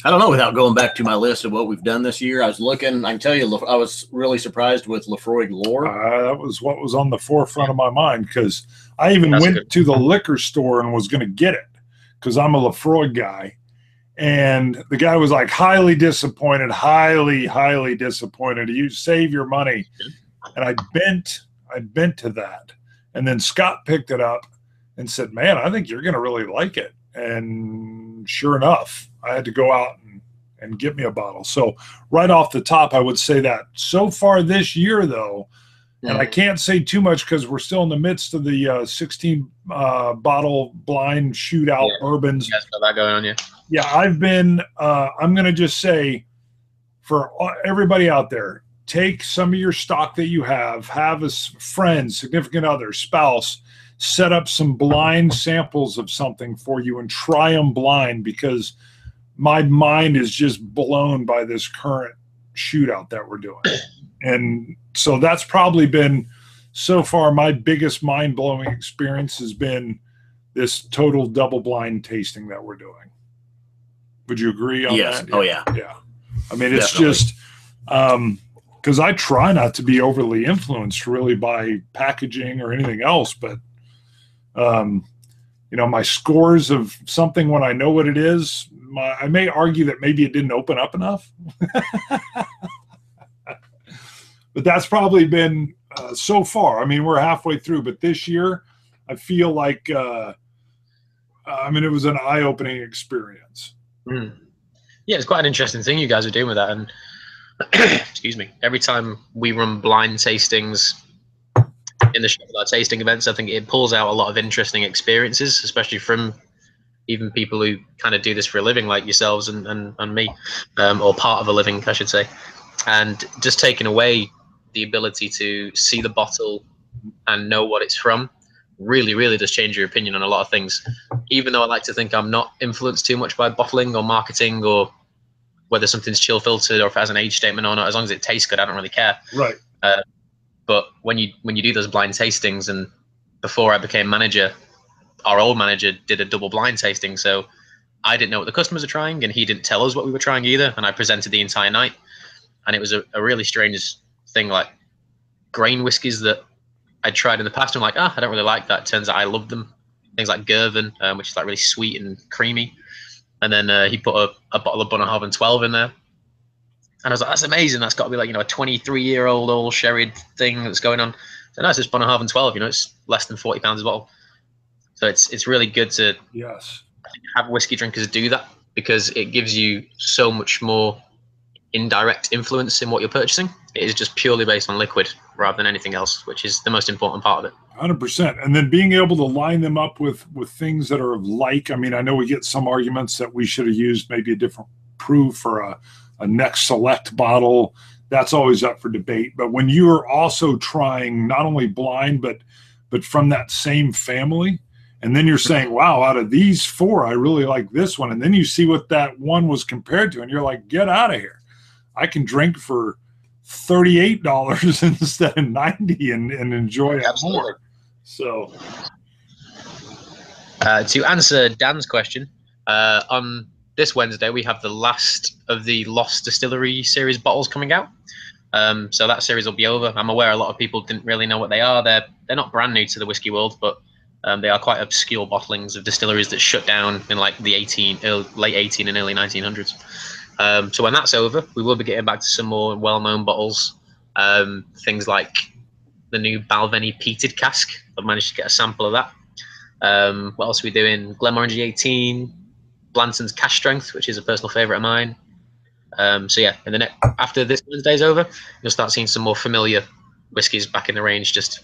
I don't know, without going back to my list of what we've done this year, I was looking, I can tell you, I was really surprised with Lefroy Galore. That was what was on the forefront of my mind, because I even went to the liquor store and was going to get it, because I'm a Lefroy guy. And the guy was like highly disappointed, highly disappointed. You save your money. And I bent to that. And then Scott picked it up and said, man, I think you're going to really like it. And sure enough, I had to go out and get me a bottle. So right off the top, I would say that. So far this year, though, and I can't say too much because we're still in the midst of the 16 bottle blind shootout bourbons. You guys got that going on, yeah? Yeah, I've been, I'm going to just say for everybody out there, take some of your stock that you have a friend, significant other, spouse, set up some blind samples of something for you and try them blind, because my mind is just blown by this current shootout that we're doing. And so that's probably been, so far, my biggest mind-blowing experience has been this total double blind tasting that we're doing. Would you agree on that? Oh, yeah. Yeah. I mean, it's just because I try not to be overly influenced really by packaging or anything else, but you know, my scores of something when I know what it is, I may argue that maybe it didn't open up enough. But that's probably been so far. I mean, we're halfway through, but this year I feel like, I mean, it was an eye-opening experience. Mm. Yeah, it's quite an interesting thing you guys are doing with that. And excuse me, every time we run blind tastings in the shop with our tasting events, I think it pulls out a lot of interesting experiences, especially from even people who kind of do this for a living, like yourselves and me, or part of a living, I should say. And just taking away the ability to see the bottle and know what it's from really does change your opinion on a lot of things. Even though I like to think I'm not influenced too much by bottling or marketing or whether something's chill filtered or if it has an age statement or not, as long as it tastes good, I don't really care. Right. But when you do those blind tastings, and before I became manager, our old manager did a double blind tasting, so I didn't know what the customers are trying, and he didn't tell us what we were trying either, and I presented the entire night. And it was a really strange thing, like grain whiskies that I'd tried in the past. I'm like, I don't really like that. Turns out I love them. Things like Girvan, which is like really sweet and creamy. And then he put a bottle of Bunnahabhain 12 in there. And I was like, that's amazing. That's got to be like, you know, a 23-year-old old sherry thing that's going on. So no, it's just Bunnahabhain 12, you know, it's less than 40 pounds a bottle. So it's really good to have whiskey drinkers do that, because it gives you so much more indirect influence in what you're purchasing. It is just purely based on liquid rather than anything else, which is the most important part of it. 100%. And then being able to line them up with things that are like, I mean, I know we get some arguments that we should have used maybe a different proof or a next select bottle. That's always up for debate. But when you are also trying not only blind, but from that same family, and then you're saying, wow, out of these four, I really like this one. And then you see what that one was compared to, and you're like, get out of here. I can drink for $38 instead of $90 and enjoy it more. So, to answer Dan's question, on this Wednesday we have the last of the Lost Distillery series bottles coming out. So that series will be over. I'm aware a lot of people didn't really know what they are. They're not brand new to the whiskey world, but they are quite obscure bottlings of distilleries that shut down in like the late 18 and early 1900s. So when that's over, we will be getting back to some more well-known bottles. Things like the new Dalwhinnie peated cask. I've managed to get a sample of that. What else are we doing? Glenmorangie 18, Blanton's Cash Strength, which is a personal favourite of mine. So yeah, after this Wednesday's over, you'll start seeing some more familiar whiskies back in the range. Just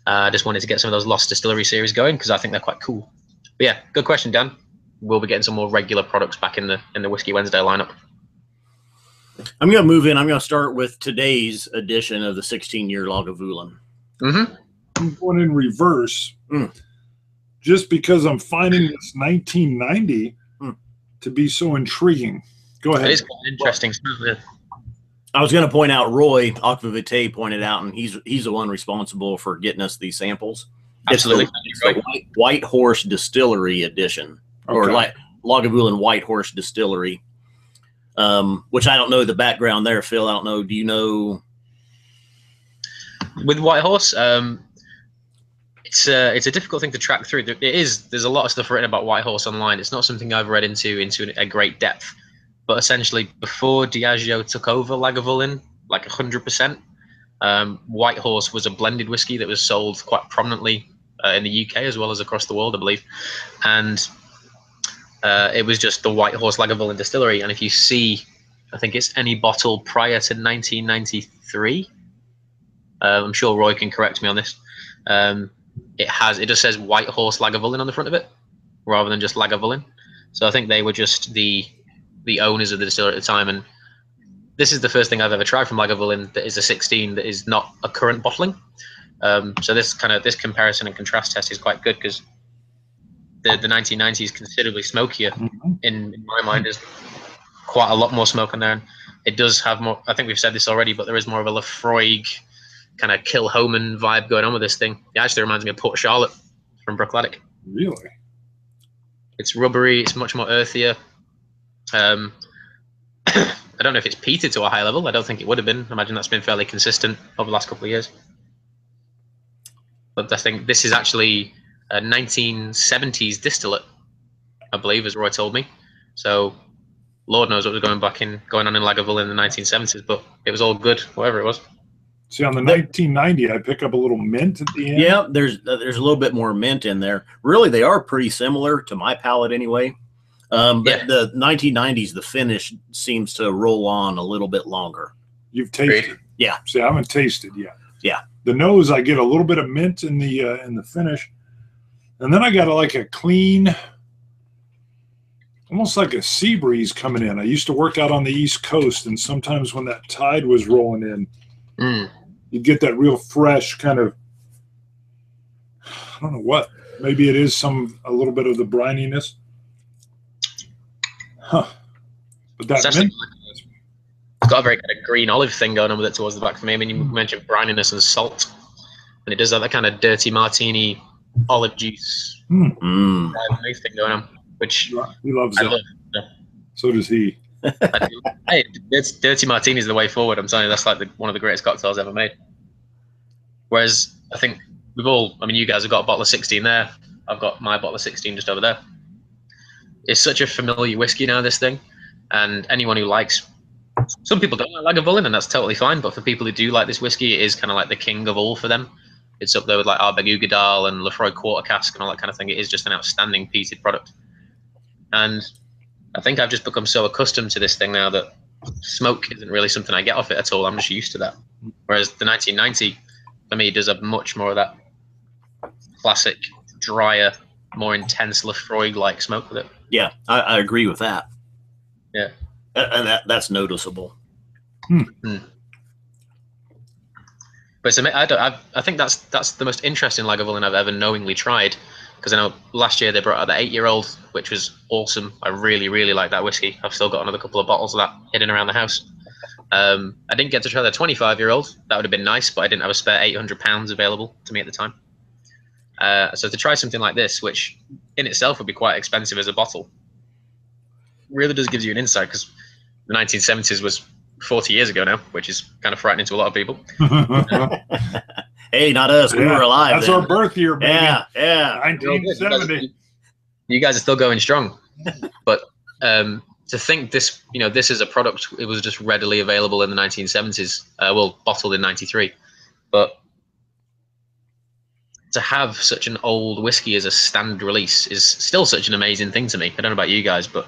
wanted to get some of those Lost Distillery series going because I think they're quite cool. But yeah, good question, Dan. We'll be getting some more regular products back in the Whiskey Wednesday lineup. I'm going to move in. I'm going to start with today's edition of the 16-year Lagavulin. Mm-hmm. I'm going in reverse just because I'm finding this 1990 to be so intriguing. Go ahead. It is quite interesting. I was going to point out, Roy Aquavite pointed out, and he's the one responsible for getting us these samples. Absolutely. It's the White Horse Distillery edition, or like Lagavulin White Horse Distillery. Which I don't know the background there, Phil. I don't know. Do you know? With White Horse, it's a difficult thing to track through. There's a lot of stuff written about White Horse online. It's not something I've read into a great depth. But essentially, before Diageo took over Lagavulin, like 100%, White Horse was a blended whiskey that was sold quite prominently in the UK as well as across the world, I believe. And it was just the White Horse Lagavulin distillery. And if you see, I think it's any bottle prior to 1993, I'm sure Roy can correct me on this. It just says White Horse Lagavulin on the front of it, rather than just Lagavulin. So I think they were just the owners of the distillery at the time. And this is the first thing I've ever tried from Lagavulin that is a 16 that is not a current bottling. So this comparison and contrast test is quite good, because the 1990s is considerably smokier. In my mind. There's quite a lot more smoke in there, and it does have more. I think we've said this already, but there is more of a Lafroig kind of Kilhoman vibe going on with this thing. It actually reminds me of Port Charlotte from Brookladdick. Really? It's rubbery. It's much more earthier. I don't know if it's peated to a high level. I don't think it would have been. I imagine that's been fairly consistent over the last couple of years. But I think this is actually a 1970s distillate, I believe, as Roy told me. So Lord knows what was going on in Lagavulin in the 1970s, but it was all good, whatever it was. See, on the 1990, I pick up a little mint at the end. Yeah, there's a little bit more mint in there. Really, they are pretty similar to my palate anyway. But Yeah. the 1990s, the finish seems to roll on a little bit longer. You've tasted. Great. Yeah. See, I haven't tasted yet. Yeah. The nose, I get a little bit of mint in the finish, and then I got a clean, almost like a sea breeze coming in. I used to work out on the East Coast, and sometimes when that tide was rolling in, you get that real fresh kind of, I don't know what, maybe it is a little bit of the brininess. Huh. But that mint, it's got a very kind of green olive thing going on with it towards the back for me. I mean, you mentioned brininess and salt, and it does have that kind of dirty martini olive juice thing going on, which he loves I that. love. Yeah. So does he. Hey, it's dirty martini is the way forward. I'm telling you, that's like one of the greatest cocktails ever made. Whereas I think you guys have got a bottle of 16 there. I've got my bottle of 16 just over there. It's such a familiar whiskey now, this thing. And anyone who likes, some people don't like Lagavulin, and that's totally fine. But for people who do like this whiskey, it is kind of like the king of all for them. It's up there with like Ardbeg Ugadal and Lafroy Quarter Cask and all that kind of thing. It is just an outstanding peated product. And I think I've just become so accustomed to this thing now that smoke isn't really something I get off it at all. I'm just used to that. Whereas the 1990, for me, does have much more of that classic, drier, more intense Lafroig-like smoke with it. Yeah, I agree with that. Yeah. And that's noticeable. But it's, I think that's the most interesting Lagavulin I've ever knowingly tried. Because I know last year they brought out the 8-year-old, which was awesome. I really, really like that whiskey. I've still got another couple of bottles of that hidden around the house. I didn't get to try the 25-year-old. That would have been nice, but I didn't have a spare £800 available to me at the time. So to try something like this, which in itself would be quite expensive as a bottle, really does give you an insight, because the 1970s was 40 years ago now, which is kind of frightening to a lot of people. Hey, not us. We were alive. That's then. our birth year, baby. Yeah. 1970. You guys are still going strong. But to think this, this is a product, it was just readily available in the 1970s, bottled in 93. But to have such an old whiskey as a standard release is still such an amazing thing to me. I don't know about you guys, but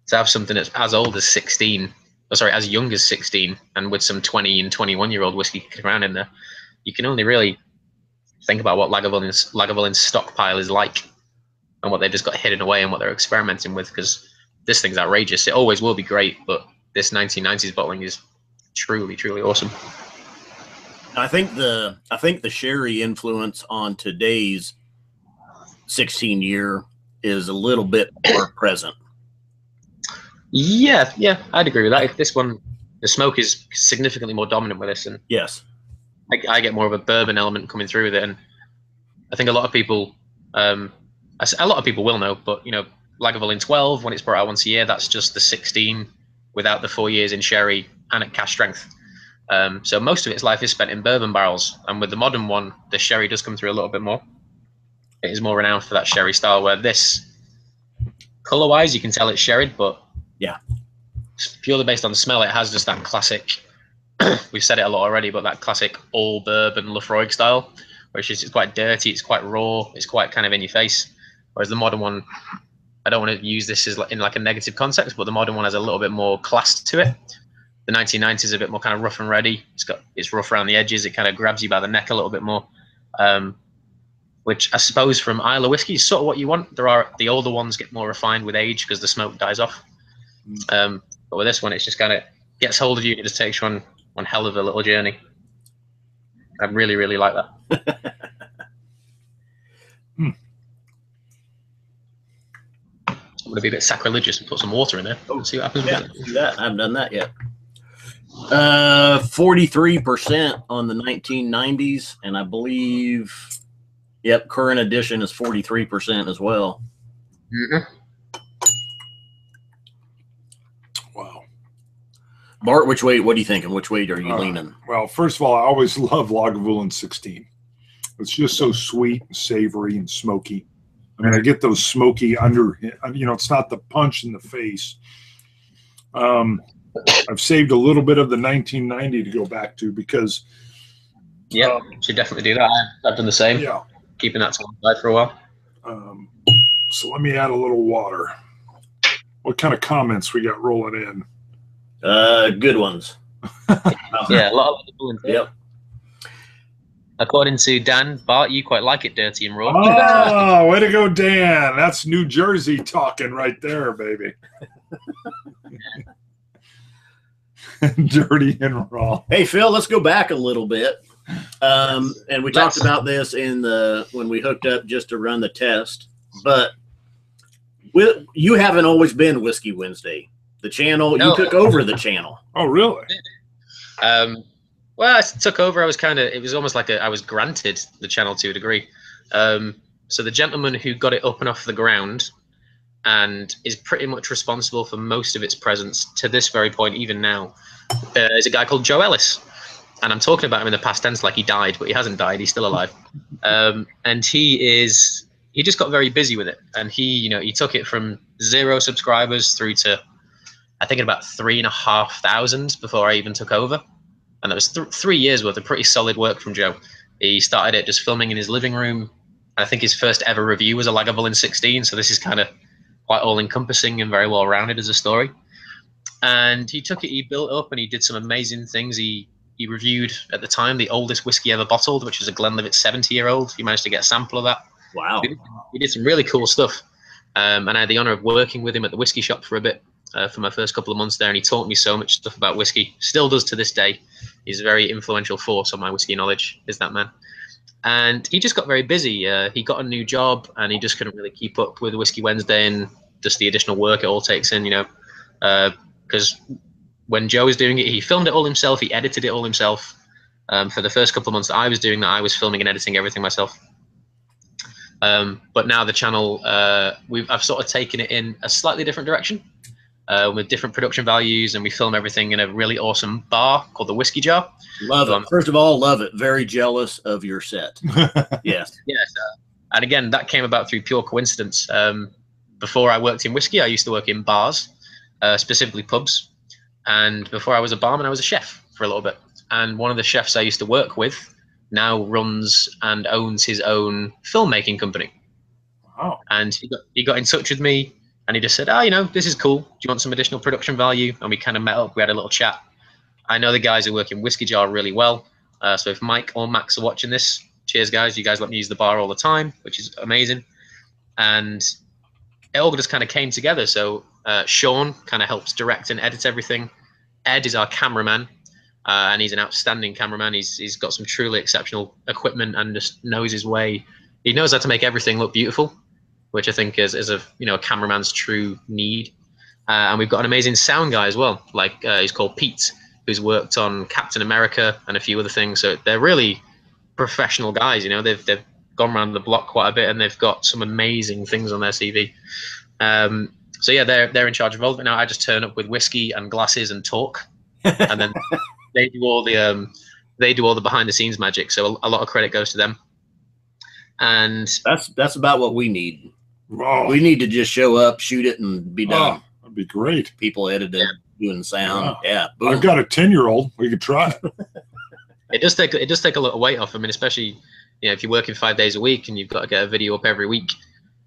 to have something that's as old as 16, as young as 16, and with some 20 and 21-year-old whiskey kicking around in there, you can only really think about what Lagavulin's stockpile is like, and what they've just got hidden away and what they're experimenting with, because this thing's outrageous. It always will be great, but this 1990s bottling is truly, truly awesome. I think the sherry influence on today's 16-year is a little bit more present. Yeah, I'd agree with that. This one, the smoke is significantly more dominant with this, and yes, I get more of a bourbon element coming through with it. And I think a lot of people will know, but Lagavulin 12, when it's brought out once a year, that's just the 16 without the 4 years in sherry and at cask strength. So most of its life is spent in bourbon barrels, and with the modern one, the sherry does come through a little bit more. it is more renowned for that sherry style, where this, color-wise, you can tell it's sherried, but yeah, purely based on the smell, it has just that classic, we've said it a lot already, but that classic all bourbon Lafroig style, which is quite dirty, it's quite raw, it's quite kind of in your face. Whereas the modern one, I don't want to use this as in like a negative context, but the modern one has a little bit more class to it. The 1990s is a bit more kind of rough and ready. It's rough around the edges. It kind of grabs you by the neck a little bit more, which I suppose from Islay whiskey is sort of what you want. The older ones get more refined with age because the smoke dies off. But with this one, it's just kind of gets hold of you and it just takes you on one hell of a little journey. I really, really like that. I'm going to be a bit sacrilegious and put some water in there. Oh, see what happens. Yeah, do that. I haven't done that yet. 43% on the 1990s, and I believe, yep, current edition is 43% as well. Wow. Bart, which way? What are you thinking? Which way are you leaning? Well, first of all, I always love Lagavulin 16. It's just so sweet and savory and smoky. I mean, I get those smoky it's not the punch in the face. I've saved a little bit of the 1990 to go back to because. Yeah, should definitely do that. I've done the same. Yeah. Keeping that to one side for a while. So let me add a little water. What kind of comments we got rolling in? Good ones. Yeah, a lot of people. Yep. According to Dan, Bart, you quite like it dirty and raw. Oh, way to go, Dan. That's New Jersey talking right there, baby. Dirty and raw. Hey, Phil, let's go back a little bit. And we talked about this when we hooked up just to run the test. But you haven't always been Whiskey Wednesday. The channel, no. You took over the channel. Oh, really? Well, I took over. It was almost like I was granted the channel to a degree. So the gentleman who got it up and off the ground and is pretty much responsible for most of its presence to this very point, even now, is a guy called Joe Ellis. And I'm talking about him in the past tense like he died, but he hasn't died. He's still alive. And he just got very busy with it. And he took it from 0 subscribers through to, I think, about 3,500 before I even took over. And that was 3 years worth of pretty solid work from Joe. He started it just filming in his living room. I think his first ever review was a Lagavulin 16. So this is kind of quite all encompassing and very well rounded as a story. And he took it, he built up, and he did some amazing things. He reviewed at the time the oldest whiskey ever bottled, which is a Glenlivet 70-year-old. He managed to get a sample of that. Wow. He did some really cool stuff. And I had the honor of working with him at the whiskey shop for a bit. For my first couple of months there, and he taught me so much stuff about whiskey. Still does to this day. He's a very influential force on my whiskey knowledge, is that man. And he just got very busy. He got a new job, and he just couldn't really keep up with Whiskey Wednesday and just the additional work it all takes in, because when Joe was doing it, he filmed it all himself, he edited it all himself. For the first couple of months that I was doing that, I was filming and editing everything myself. But now the channel, I've sort of taken it in a slightly different direction. With different production values, and we film everything in a really awesome bar called the Whiskey Jar. Love it. First of all, love it. Very jealous of your set. Yes. Yes. And again, that came about through pure coincidence. Before I worked in whiskey, I used to work in bars, specifically pubs. And before I was a barman, I was a chef for a little bit. And one of the chefs I used to work with now runs and owns his own filmmaking company. Wow. And he got in touch with me. And he just said, this is cool. Do you want some additional production value? And we kind of met up. We had a little chat. I know the guys who work in Whiskey Jar really well. So if Mike or Max are watching this, cheers, guys. You guys let me use the bar all the time, which is amazing. And it all just kind of came together. So Sean kind of helps direct and edit everything. Ed is our cameraman, and he's an outstanding cameraman. He's got some truly exceptional equipment and just knows his way. He knows how to make everything look beautiful, which I think is a cameraman's true need. And we've got an amazing sound guy as well. He's called Pete, who's worked on Captain America and a few other things. So they're really professional guys. They've gone around the block quite a bit, and they've got some amazing things on their CV. So yeah, they're in charge of all of it now. I just turn up with whiskey and glasses and talk, and then they do all the behind the scenes magic. So a lot of credit goes to them. And that's about what we need. Wow. We need to just show up, shoot it, and be done. Oh, that'd be great. People editing, doing sound. Yeah. I've got a 10-year-old. We could try it. It does take a little weight off. I mean, especially if you're working 5 days a week and you've got to get a video up every week.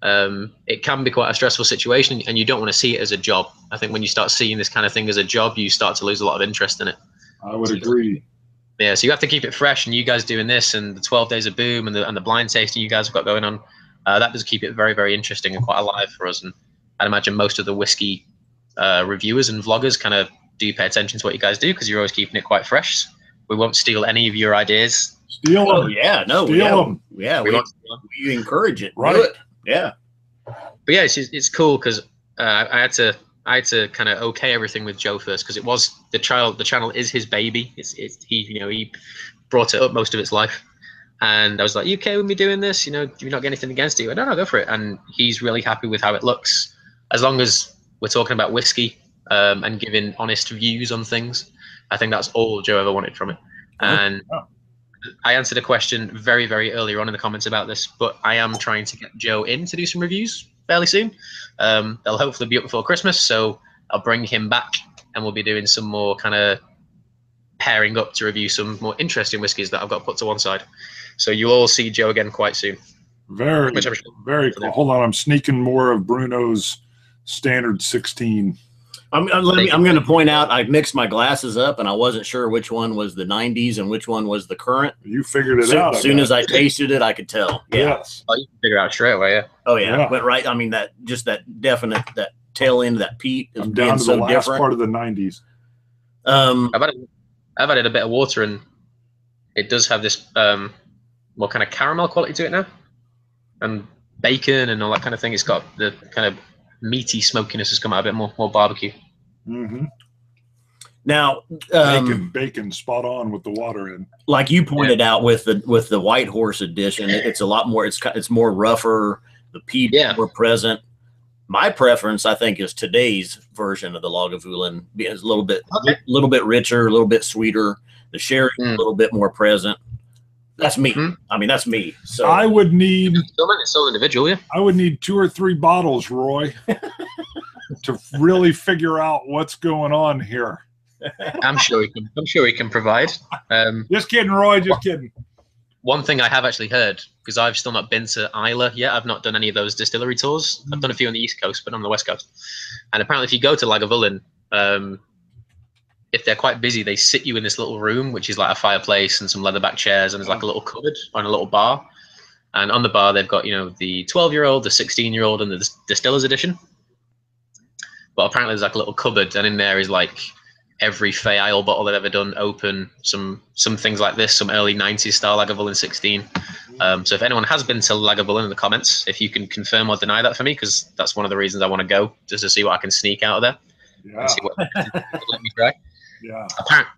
It can be quite a stressful situation, and you don't want to see it as a job. I think when you start seeing this kind of thing as a job, you start to lose a lot of interest in it. I would agree. Yeah, so you have to keep it fresh, and you guys doing this and the 12 days of boom and the blind tasting you guys have got going on, that does keep it very, very interesting and quite alive for us. And I'd imagine most of the whiskey reviewers and vloggers kind of do pay attention to what you guys do, because you're always keeping it quite fresh. We won't steal any of your ideas. Steal them. Oh yeah, no, Steal them. Yeah, we encourage it. Right. Do it. Yeah. But yeah, it's cool because I had to kind of okay everything with Joe first, because it was the channel is his baby. He brought it up most of its life, and I was like, "You okay with me doing this? Do you not get anything against it?" No, go for it. And he's really happy with how it looks, as long as we're talking about whiskey and giving honest views on things. I think that's all Joe ever wanted from it. And I answered a question very, very early on in the comments about this, but I am trying to get Joe in to do some reviews fairly soon. They'll hopefully be up before Christmas, so I'll bring him back, and we'll be doing some more kind of pairing up to review some more interesting whiskies that I've got put to one side. So you'll all see Joe again quite soon. Very cool. Hold on, I'm sneaking more of Bruno's standard 16. I'm going to point out I mixed my glasses up, and I wasn't sure which one was the 90s and which one was the current. You figured it out. As soon as I tasted it, I could tell. Yeah. Yes. Oh, you can figure it out straight away, yeah. Oh yeah. Went right. I mean, that tail end of that peat is down to so the last different. part of the 90s. I've added a bit of water, and it does have this more kind of caramel quality to it now, and bacon and all that kind of thing. It's got the kind of meaty smokiness has come out, a bit more barbecue. Mm-hmm. Now, bacon, spot on with the water in. like you pointed out with the White Horse edition, it's a lot more. It's more rougher. The peat more present. My preference, I think, is today's version of the Lagavulin. It's a little bit richer, a little bit sweeter. The sherry a little bit more present. That's me. I mean, that's me. So I would need. It's so individual, yeah. I would need 2 or 3 bottles, Roy, to really figure out what's going on here. I'm sure he can provide. Just kidding, Roy. Just kidding. One thing I have actually heard, because I've still not been to Islay yet. I've not done any of those distillery tours. I've done a few on the East Coast, but not on the West Coast. And apparently, if you go to Lagavulin, if they're quite busy, they sit you in this little room, which is like a fireplace and some leatherback chairs, and there's like a little cupboard and a little bar. And on the bar, they've got the 12-year-old, the 16-year-old, and the Distillers Edition. But apparently, there's like a little cupboard, and in there is like every Fay Isle bottle they've ever done open, some things like this, some early 90s style Lagavulin 16. So if anyone has been to Lagavulin in the comments, if you can confirm or deny that for me, because that's one of the reasons I want to go, just to see what I can sneak out of there. Yeah. And see what let me try. Yeah.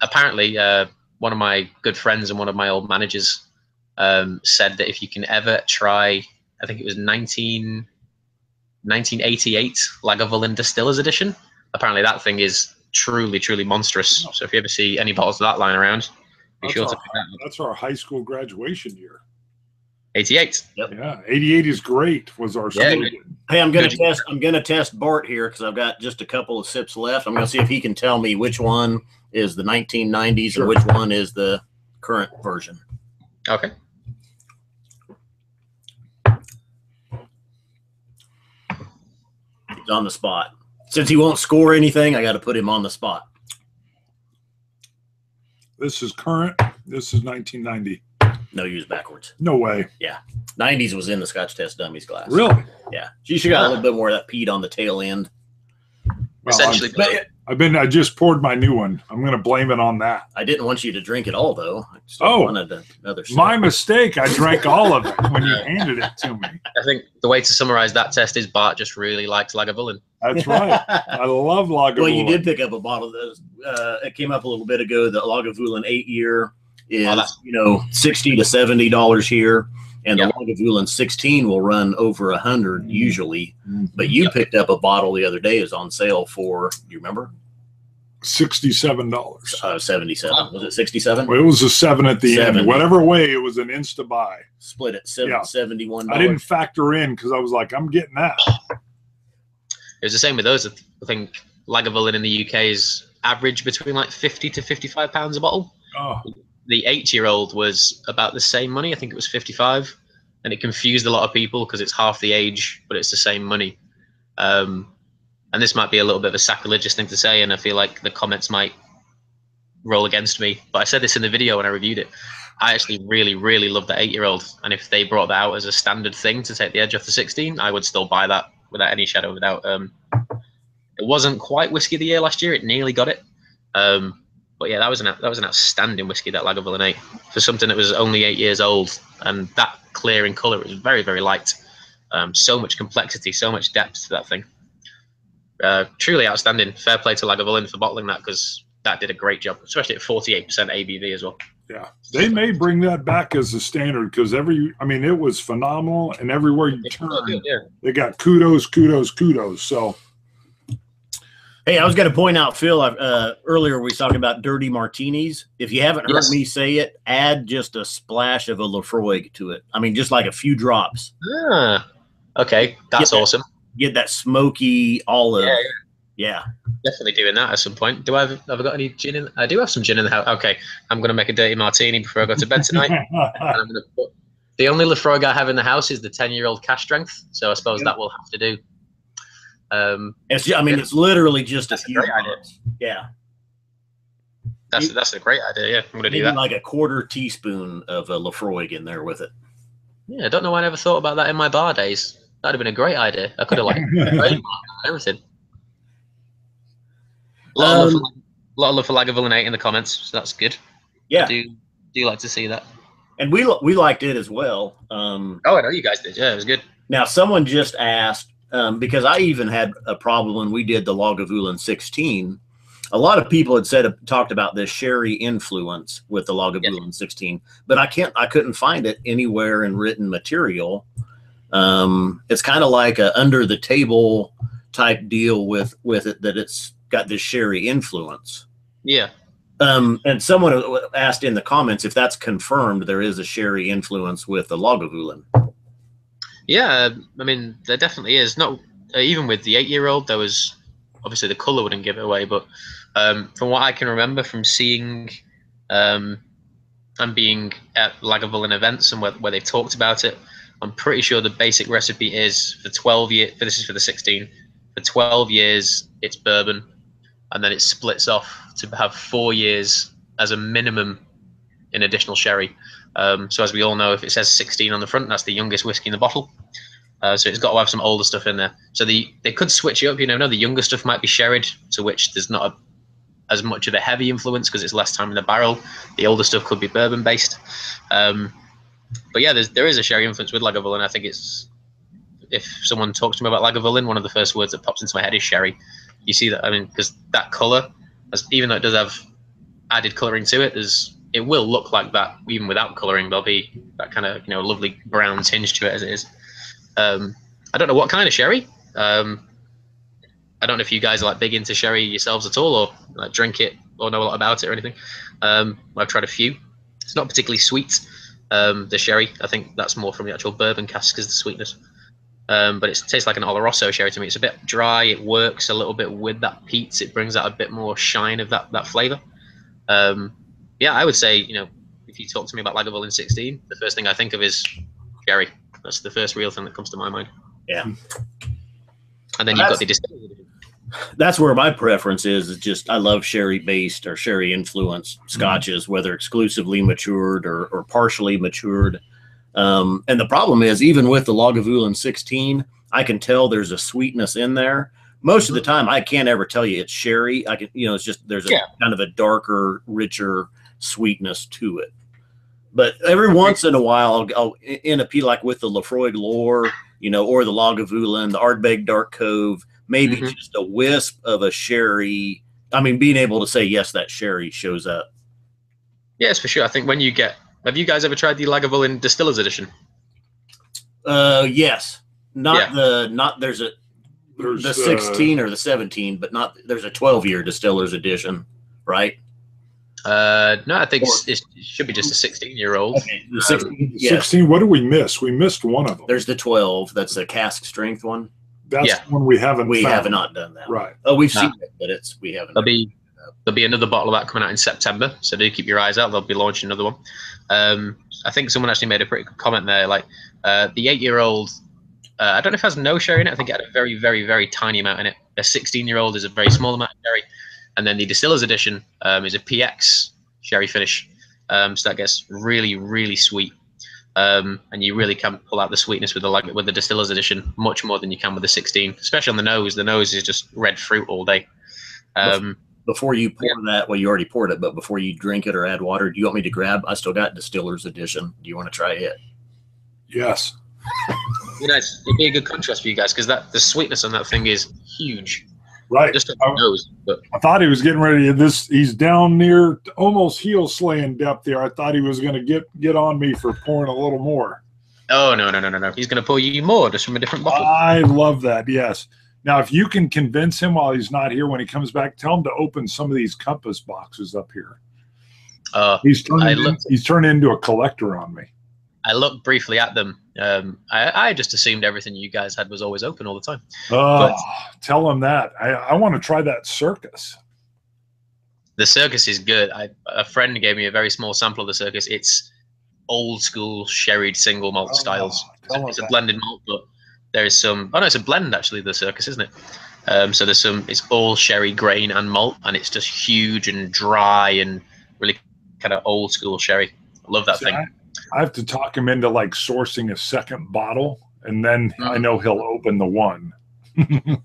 Apparently, one of my good friends and one of my old managers said that if you can ever try, I think it was 1988 Lagavulin Distillers Edition, apparently that thing is truly, truly monstrous. So if you ever see any bottles of that lying around, be sure to pick that up. That's our high school graduation year. 88. Yep. Yeah, 88 is great. Was our slogan. Hey, I'm gonna test Bart here because I've got just a couple of sips left. I'm gonna see if he can tell me which one is the 1990s and which one is the current version. Okay. He's on the spot. Since he won't score anything, I got to put him on the spot. This is current. This is 1990. No, use backwards. No way. Yeah. 90s was in the Scotch Test Dummies glass. Really? Yeah. You should got a little bit more of that peat on the tail end. Well, Essentially, I just poured my new one. I'm going to blame it on that. I didn't want you to drink it all, though. I still wanted another sip. My mistake. I drank all of it when you handed it to me. I think the way to summarize that test is Bart just really likes Lagavulin. That's right. I love Lagavulin. Well, you did pick up a bottle of those. It came up a little bit ago. The Lagavulin 8-year is, $60 to $70 here. And the Lagavulin 16 will run over 100 usually. But you picked up a bottle the other day is on sale for, do you remember? $67. 77. Was it 67? Well, it was a 7 at the 70. end. Whatever way, it was an insta buy. Split at Yeah. $71. I didn't factor in because I was like, I'm getting that. It was the same with those. I think Lagavulin in the UK is average between like 50 to 55 pounds a bottle. Oh, The 8-year-old was about the same money. I think it was 55, and it confused a lot of people because it's half the age, but it's the same money. And this might be a little bit of a sacrilegious thing to say, and I feel like the comments might roll against me. But I said this in the video when I reviewed it. I actually really, really love the 8-year-old, and if they brought that out as a standard thing to take the edge off the 16, I would still buy that without any shadow of a doubt. It wasn't quite whiskey of the year last year; it nearly got it. But yeah, that was an outstanding whiskey, that Lagavulin 8, for something that was only 8 years old, and that clear in colour. It was very, very light. So much complexity, so much depth to that thing. Truly outstanding. Fair play to Lagavulin for bottling that, because that did a great job, especially at 48% ABV as well. yeah. They may bring that back as a standard because it was phenomenal, and everywhere you turn, they got kudos. So. Hey, I was going to point out, Phil, earlier we were talking about dirty martinis. If you haven't heard me say it, add just a splash of a Lafroig to it. I mean, just like a few drops. Ah, okay. That's awesome. Get that smoky olive. Yeah. Definitely doing that at some point. Have I got any gin in? I do have some gin in the house. Okay. I'm going to make a dirty martini before I go to bed tonight. And I'm going to put, the only Lafroig I have in the house is the 10-year-old cash strength. So I suppose that will have to do. It's literally just a few. Great idea. Yeah. That's a great idea. Yeah. I'm going to do that. Like a quarter teaspoon of a Lafroig in there with it. Yeah. I don't know why I never thought about that in my bar days. That'd have been a great idea. I could have everything. A lot of love for Lagavulin 8 in the comments, so that's good. Yeah, I do like to see that. And we liked it as well. Oh, I know you guys did. Yeah, it was good. Now, someone just asked, because I even had a problem when we did the Lagavulin 16. A lot of people had talked about this sherry influence with the Lagavulin 16, but I couldn't find it anywhere in written material. It's kind of like a under the table type deal with it, that it's got this sherry influence. Yeah. And someone asked in the comments if that's confirmed. There is a sherry influence with the Lagavulin. Yeah, I mean, there definitely is. Not even with the 8-year-old, there was obviously the color wouldn't give it away, but from what I can remember from seeing and being at Lagavulin events and where they've talked about it, I'm pretty sure the basic recipe is for 12 years. This is for the 16. For 12 years, it's bourbon, and then it splits off to have 4 years as a minimum in additional sherry. So as we all know, if it says 16 on the front, that's the youngest whiskey in the bottle. So it's got to have some older stuff in there. So they could switch it up. You know, the younger stuff might be sherried, to which there's not as much of a heavy influence because it's less time in the barrel. The older stuff could be bourbon based. But yeah, there is a sherry influence with Lagavulin. I think it's, if someone talks to me about Lagavulin, one of the first words that pops into my head is sherry. You see that? I mean, because that color, even though it does have added coloring to it, it will look like that even without coloring. There'll be that kind of lovely brown tinge to it as it is. I don't know what kind of sherry. I don't know if you guys are like big into sherry yourselves at all, or like drink it or know a lot about it or anything. I've tried a few. It's not particularly sweet. The sherry, I think that's more from the actual bourbon cask is the sweetness. But it tastes like an Oloroso sherry to me. It's a bit dry. It works a little bit with that peat. It brings out a bit more shine of that flavor. Yeah, I would say, if you talk to me about Lagavulin 16, the first thing I think of is sherry. That's the first real thing that comes to my mind. Yeah. And then you've got the distillery. That's where my preference is just I love sherry based or sherry influenced scotches, whether exclusively matured or partially matured. And the problem is, even with the Lagavulin 16, I can tell there's a sweetness in there. Most of the time, I can't ever tell you it's sherry. I can, it's just there's a kind of a darker, richer sweetness to it. But every once in a while, I'll in a like with the Lafroig Lore, or the Lagavulin, the Ardbeg Dark Cove, maybe just a wisp of a sherry. I mean, being able to say yes, that sherry shows up. Yes, for sure. I think when you get. Have you guys ever tried the Lagavulin Distillers Edition? Yes. There's There's the 16 or the 17, but not. There's a 12-year Distillers Edition, right? No, I think it should be just a 16-year-old. Okay, the 16. Yes. 16. What did we miss? We missed one of them. There's the 12. That's the cask strength one. That's the one we haven't. We found. have not done that. Right. Oh, we've seen it, but we haven't. There'll be another bottle of that coming out in September, so do keep your eyes out. They'll be launching another one. I think someone actually made a pretty good comment there. Like the 8-year-old, I don't know if it has no sherry in it. I think it had a very, very, very tiny amount in it. A 16-year-old is a very small amount of sherry, and then the Distillers Edition is a PX sherry finish. So that gets really, really sweet, and you really can pull out the sweetness with the Distillers Edition much more than you can with the 16, especially on the nose. The nose is just red fruit all day. Before you pour that, well, you already poured it, but before you drink it or add water, do you want me to grab? I still got Distillers Edition. Do you want to try it? Yes. It'd be a good contrast for you guys because the sweetness on that thing is huge. Right. Just on the nose. But I thought he was getting ready to this. He's down near almost heel slaying depth there. I thought he was going to get on me for pouring a little more. Oh, no. He's going to pour you more just from a different bottle. I love that. Yes. Now, if you can convince him while he's not here, when he comes back, tell him to open some of these Compass boxes up here. He's turned into a collector on me. I looked briefly at them. I just assumed everything you guys had was always open all the time. Tell him that. I want to try that Circus. The Circus is good. A friend gave me a very small sample of the Circus. It's old school sherried single malt styles. It's a blended malt, but there is some. Oh no, it's a blend actually. The Circus, isn't it? So there's some. It's all sherry grain and malt, and it's just huge and dry and really kind of old school sherry. I love that thing. I have to talk him into like sourcing a second bottle, and then I know he'll open the one. Yeah,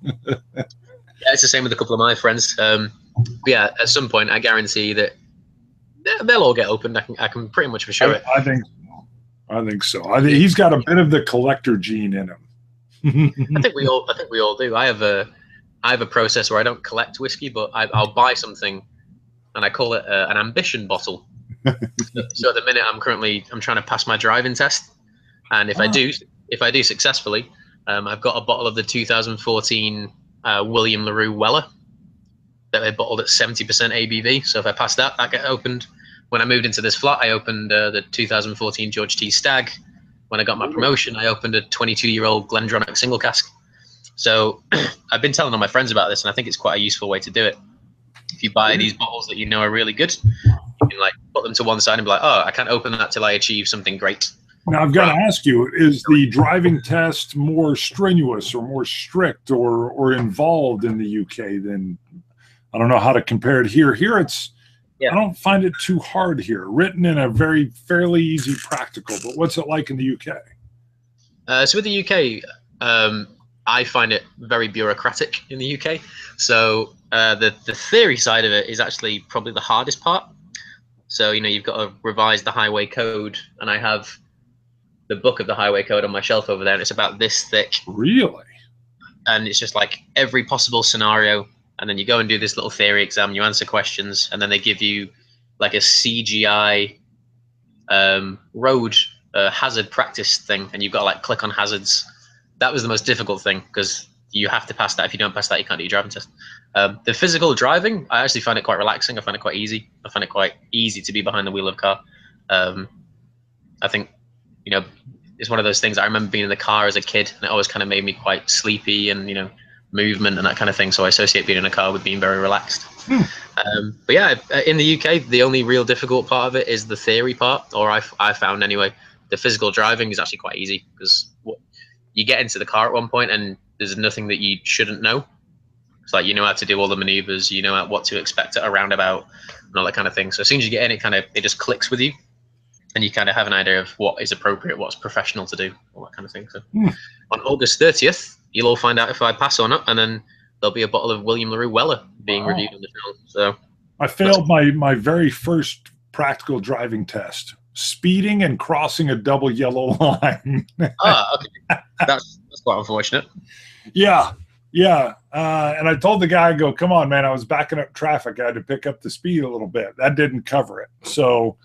it's the same with a couple of my friends. Yeah, at some point, I guarantee that they'll all get opened. I can pretty much for sure. I think so. I think he's got a bit of the collector gene in him. I think we all do. I have a process where I don't collect whiskey, but I'll buy something, and I call it an ambition bottle. So at the minute, I'm trying to pass my driving test, and if I do successfully, I've got a bottle of the 2014 William LaRue Weller that I bottled at 70% ABV. So if I pass that, get opened. When I moved into this flat, I opened the 2014 George T. Stagg. When I got my promotion, I opened a 22-year-old Glendronach single cask. So I've been telling all my friends about this, and I think it's quite a useful way to do it. If you buy these bottles that you know are really good, you can like put them to one side and be like, oh, I can't open that till I achieve something great. Now I've got to ask you, is the driving test more strenuous or more strict or involved in the UK than, I don't know how to compare it here. Here it's, I don't find it too hard here. Written in a fairly easy practical, but what's it like in the UK? So with the UK, I find it very bureaucratic in the UK. So the theory side of it is actually probably the hardest part. So, you've got to revise the highway code, and I have the book of the highway code on my shelf over there, and it's about this thick. Really? And it's just like every possible scenario. And then you go and do this little theory exam, you answer questions, and then they give you like a CGI road hazard practice thing, and you've got to like click on hazards. That was the most difficult thing because you have to pass that. If you don't pass that, you can't do your driving test. The physical driving, I actually find it quite relaxing. I find it quite easy. I find it quite easy to be behind the wheel of a car. I think, it's one of those things. I remember being in the car as a kid, and it always kind of made me quite sleepy and, movement and that kind of thing. So I associate being in a car with being very relaxed. But yeah, in the UK, the only real difficult part of it is the theory part, or I found anyway. The physical driving is actually quite easy because you get into the car at one point and there's nothing that you shouldn't know. It's like, how to do all the maneuvers, what to expect at a roundabout and all that kind of thing. So as soon as you get in, it just clicks with you and you kind of have an idea of what is appropriate, what's professional to do, all that kind of thing. So on August 30th, you'll all find out if I pass or not, and then there'll be a bottle of William LaRue Weller being reviewed on the film. So I failed my very first practical driving test, speeding and crossing a double yellow line. Okay. That's quite unfortunate. Yeah. And I told the guy, I go, come on, man, I was backing up traffic. I had to pick up the speed a little bit. That didn't cover it. So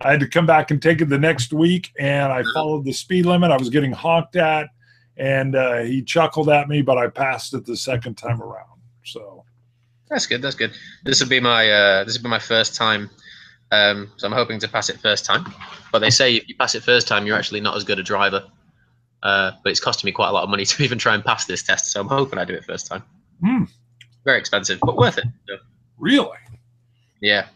I had to come back and take it the next week, and I followed the speed limit. I was getting honked at. and he chuckled at me, but I passed it the second time around. So that's good. That's good. This will be my first time. So I'm hoping to pass it first time. But they say if you pass it first time, you're actually not as good a driver. But it's costing me quite a lot of money to even try and pass this test. So I'm hoping I do it first time. Very expensive, but worth it. So. Really? Yeah.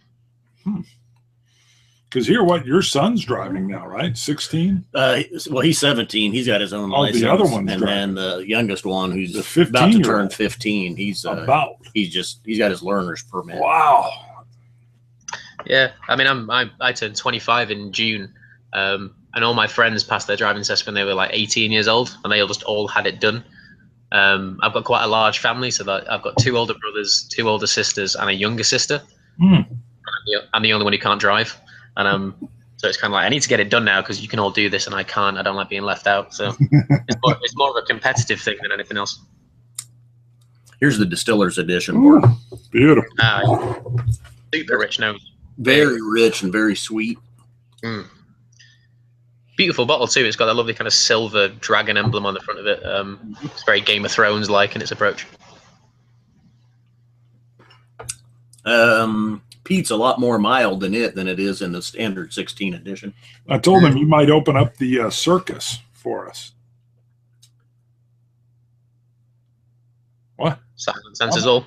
Because here, what your son's driving now, right? 16. Well, he's 17. He's got his own license. The other one's and driving. then the youngest one, who's The about to 15-year-old. turn 15. He's got his learner's permit. Wow. Yeah. I mean, I turned 25 in June, and all my friends passed their driving test when they were like 18 years old, and they just all had it done. I've got quite a large family, so that I've got 2 older brothers, 2 older sisters, and a younger sister. I'm the only one who can't drive. And so it's kind of like, I need to get it done now because you can all do this and I can't. I don't like being left out. So it's more of a competitive thing than anything else. Here's the distiller's edition. Mark. Beautiful. Super rich nose. Very rich and very sweet. Beautiful bottle too. It's got that lovely kind of silver dragon emblem on the front of it. It's very Game of Thrones like in its approach. Pete's a lot more mild than it is in the standard 16 edition. I told him you might open up the circus for us. What? Silent senses all.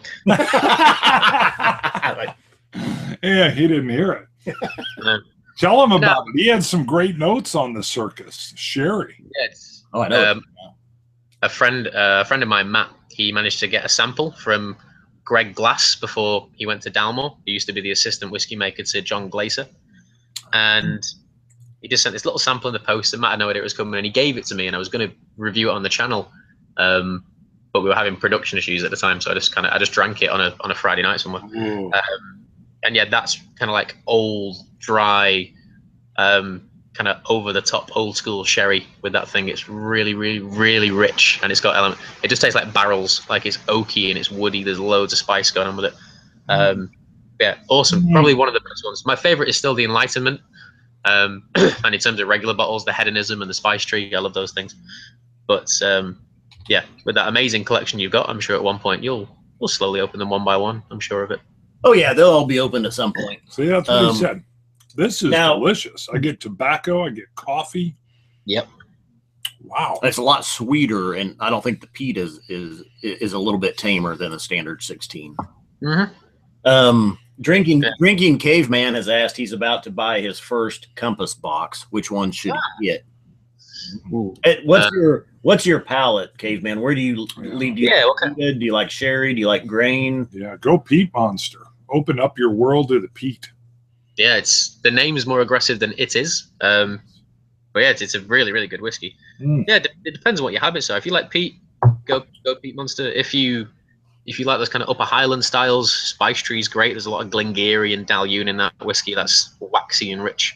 Yeah, he didn't hear it. No. Tell him about it. He had some great notes on the circus. Sherry. Yes. Oh, I know. A friend of mine, Matt, he managed to get a sample from Greg Glass before he went to Dalmore. He used to be the assistant whiskey maker to John Glaser. And he just sent this little sample in the post, and Matt had no idea it was coming, and he gave it to me, and I was going to review it on the channel. But we were having production issues at the time, so I just drank it on a Friday night somewhere. And yeah, that's kind of like old, dry, kind of over the top old school sherry with that thing. It's really, really, really rich, and it's got element. It just tastes like barrels, like it's oaky and it's woody. There's loads of spice going on with it. Yeah, awesome. Probably one of the best ones. My favorite is still the Enlightenment. And in terms of regular bottles, the Hedonism and the Spice Tree, I love those things. But yeah, with that amazing collection you've got, I'm sure at one point we'll slowly open them one by one. I'm sure of it. Oh yeah, they'll all be open at some point. See, that's what he said. This is delicious. I get tobacco. I get coffee. Yep. Wow. It's a lot sweeter, and I don't think the peat is a little bit tamer than a standard 16. Drinking Caveman has asked, he's about to buy his first Compass box. Which one should he get? What's your palate, Caveman? Where do you lead? Do you like sherry? Do you like grain? Yeah, go Peat Monster. Open up your world to the peat. Yeah, the name is more aggressive than it is. But yeah, it's a really, really good whiskey. Yeah, it depends on what your habits are. If you like peat, go Peat Monster. If you like those kind of upper Highland styles, Spice Tree's great. There's a lot of Glengarry and Dailuaine in that whiskey. That's waxy and rich.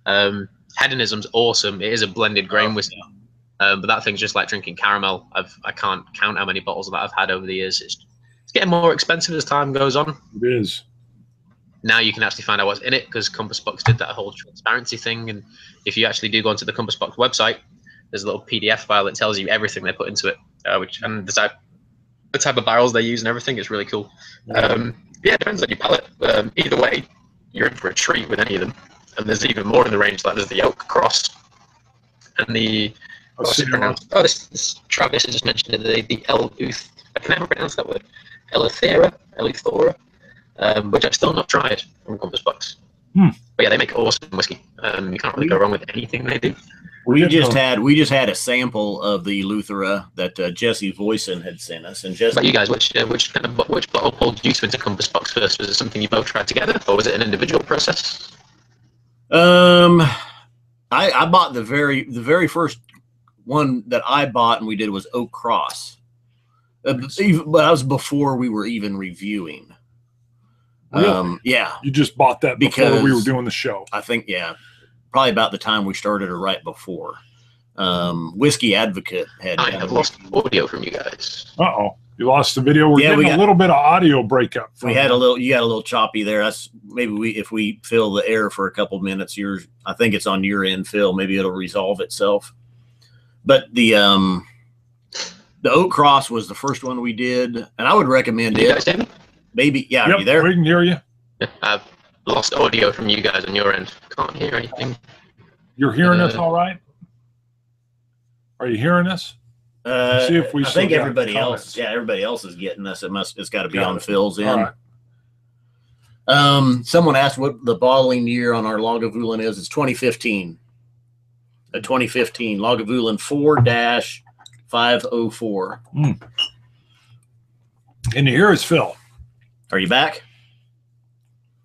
Hedonism's awesome. It is a blended grain whiskey. But that thing's just like drinking caramel. I can't count how many bottles of that I've had over the years. It's getting more expensive as time goes on. It is. Now you can actually find out what's in it because Compass Box did that whole transparency thing. And if you actually do go onto the Compass Box website, there's a little PDF file that tells you everything they put into it, and the type of barrels they use and everything. It's really cool. Yeah, it depends on your palate. Either way, you're in for a treat with any of them. And there's even more in the range. Like there's the Oak Cross and the this Travis has just mentioned it. The Eluth. I can never pronounce that word. Eleuthera, which I've still not tried from Compass Box. But yeah, they make awesome whiskey. You can't really go wrong with anything they do. We just had a sample of the Eleuthera that Jesse Voisin had sent us, and Jesse. But you guys, which bottle pulled you into Compass Box first? Was it something you both tried together, or was it an individual process? I bought the very first one that I bought and we did was Oak Cross. But that was before we were even reviewing. Really? Yeah. You just bought that before we were doing the show. I think, yeah. Probably about the time we started or right before. Whiskey Advocate had. I have lost audio from you guys. Uh-oh. You lost the video. We're getting a little bit of audio breakup. You got a little choppy there. That's maybe if we fill the air for a couple minutes, I think it's on your end, Phil. Maybe it'll resolve itself. But the The Oak Cross was the first one we did, and I would recommend You it. guys hear me? Maybe, yeah, Yep, are you there? we can hear you. I've lost audio from you guys on your end. Can't hear anything. You're hearing us all right? Are you hearing us? See if we I still think got everybody comments. else, yeah, everybody else is getting us. It's got to be Got on it. Phil's end. All right. Someone asked what the bottling year on our Lagavulin is. It's 2015. A 2015 Lagavulin 4-504. Can you hear us, Phil? Are you back?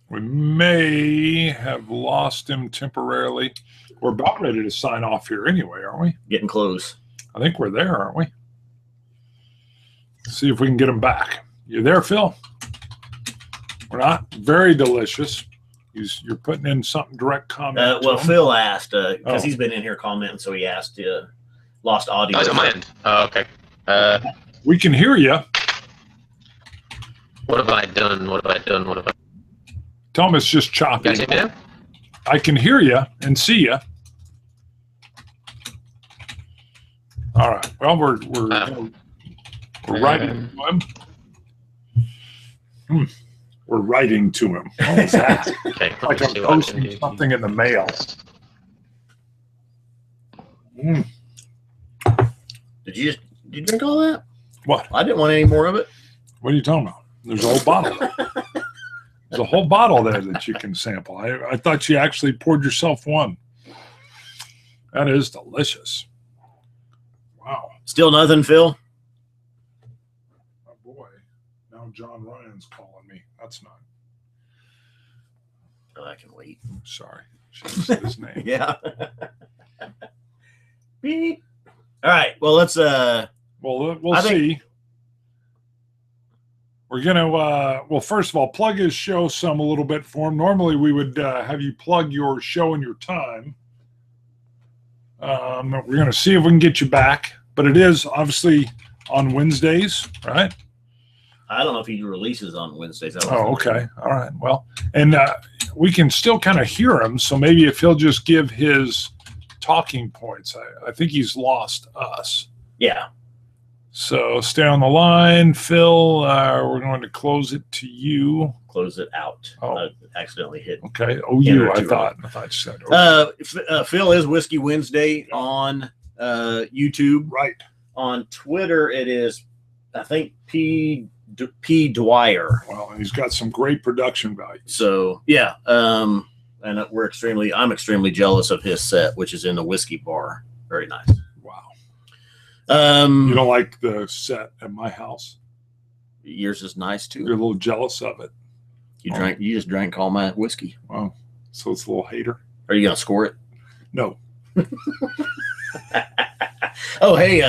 We may have lost him temporarily. We're about ready to sign off here anyway, aren't we? Getting close. I think we're there, aren't we? See if we can get him back. You there, Phil? We're not. Very delicious. You're putting in something direct comment. Well, to him. Phil asked because Oh. he's been in here commenting, so he asked. Lost audio. Oh, it's on my end. Oh, okay. We can hear you. What have I done? What have I done? What have I? Tell him it's just You choppy. guys hear me now? I can hear you and see you. All right. Well, we're writing to him. We're writing to him. What was that? Okay. Like let's I'm see what I can posting do. something in the mail. Did you drink all that? What? I didn't want any more of it. What are you talking about? There's a whole bottle. There's a whole bottle there that you can sample. I thought you actually poured yourself one. That is delicious. Wow. Still nothing, Phil. Oh boy. Now John Ryan's calling me. That's not. Oh, I can wait. Sorry. Should have said his name. Yeah. Beep. All right. Well, let's. Well, we'll I think- see. We're going to, well, first of all, plug his show some a little bit for him. Normally, we would have you plug your show and your time. We're going to see if we can get you back, but it is obviously on Wednesdays, right? I don't know if he releases on Wednesdays. Oh, okay. All right. Well, and we can still kind of hear him, so maybe if he'll just give his talking points. I think he's lost us. Yeah. So stay on the line, Phil. We're going to close it to you. Close it out. Oh. I accidentally hit. Okay. Oh, you. Enter I too thought you said. Oh, Phil is Whiskey Wednesday on YouTube. right. On Twitter, it is, I think, P. Dwyer. Well, and he's got some great production value. So yeah, and I'm extremely jealous of his set, which is in the whiskey bar. Very nice. Wow. You You don't like the set at my house? yours is nice too. You're a little jealous of it. You just drank all my whiskey. Wow. So it's a little hater. Are you gonna score it? No. Oh, hey,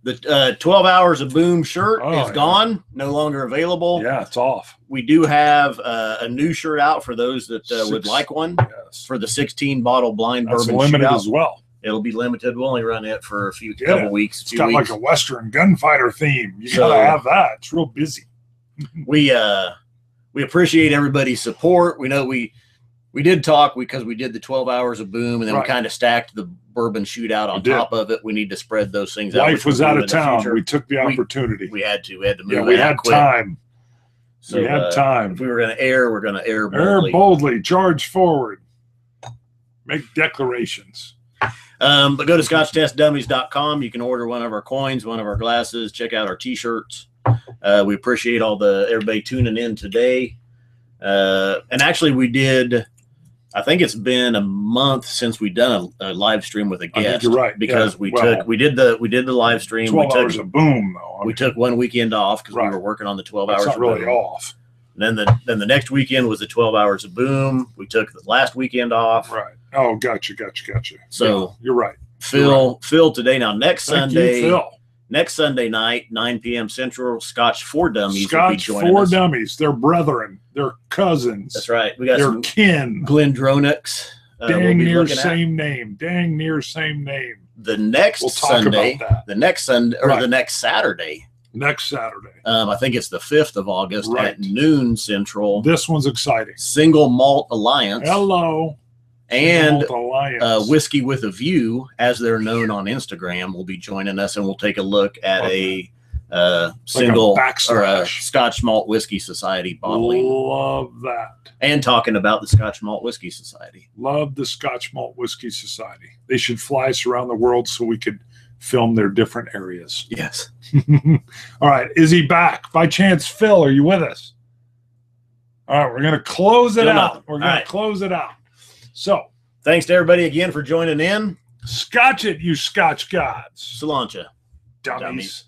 the 12 Hours of Boom shirt Oh, is yeah. gone, no longer available. Yeah, it's off. We do have a new shirt out for those that would Six- like one Yes. for the 16 bottle blind That's bourbon limited shootout. as well. It'll be limited. We'll only run it for a Yeah. couple weeks. It's few got weeks. like a Western gunfighter theme. You So- gotta have that. It's real busy. We appreciate everybody's support. We know we did talk because we did the 12 Hours of Boom, and then Right. we kind of stacked the bourbon shootout on We did. top of it. We need to spread those things out. Wife which was we'll out do of in the town. future. We took the opportunity. We had to move. Yeah, we ahead had quick. time. So, we had time. If we were going to air, we're going to air Air boldly. boldly, charge forward, make declarations. But go to scotchtestdummies.com. You can order one of our coins, one of our glasses. Check out our T-shirts. We appreciate everybody tuning in today. And actually, we did. I think it's been a month since we've done a live stream with a I guest. think you're right. Because Yeah. we did the live stream. 12 hours of boom, though. We took one weekend off because Right. we were working on the 12 That's hours. not of really Boom. off. Then the next weekend was the 12 Hours of Boom. We took the last weekend off. Right. Oh, gotcha. So- yeah, you're right. Phil today. Now next Thank Sunday. you, Phil. Next Sunday night, 9 p.m. Central, Scotch for Dummies will be Scotch joining for us. Dummies. They're brethren. They're cousins. That's right. We got They're some kin. Glendronix. Dang near looking at. same name. Dang near same name. The next We'll talk Sunday, about that the next Sunday, or Right. the next Saturday. next Saturday. I think it's the 5th of August Right. at noon Central. This one's exciting. Single Malt Alliance. Hello. And Malt Alliance. Whiskey with a View, as they're known on Instagram, will be joining us, and we'll take a look at a single or a Scotch Malt Whiskey Society bottling. Love that. And talking about the Scotch Malt Whiskey Society. Love the Scotch Malt Whiskey Society. They should fly us around the world so we could film their different areas. Yes. All right. Is he back? By chance, Phil, are you with us? All right. We're going to close it out. We're going to close it out. So. Thanks to everybody again for joining in. Scotch it, you Scotch gods. Cilantro. Dummies.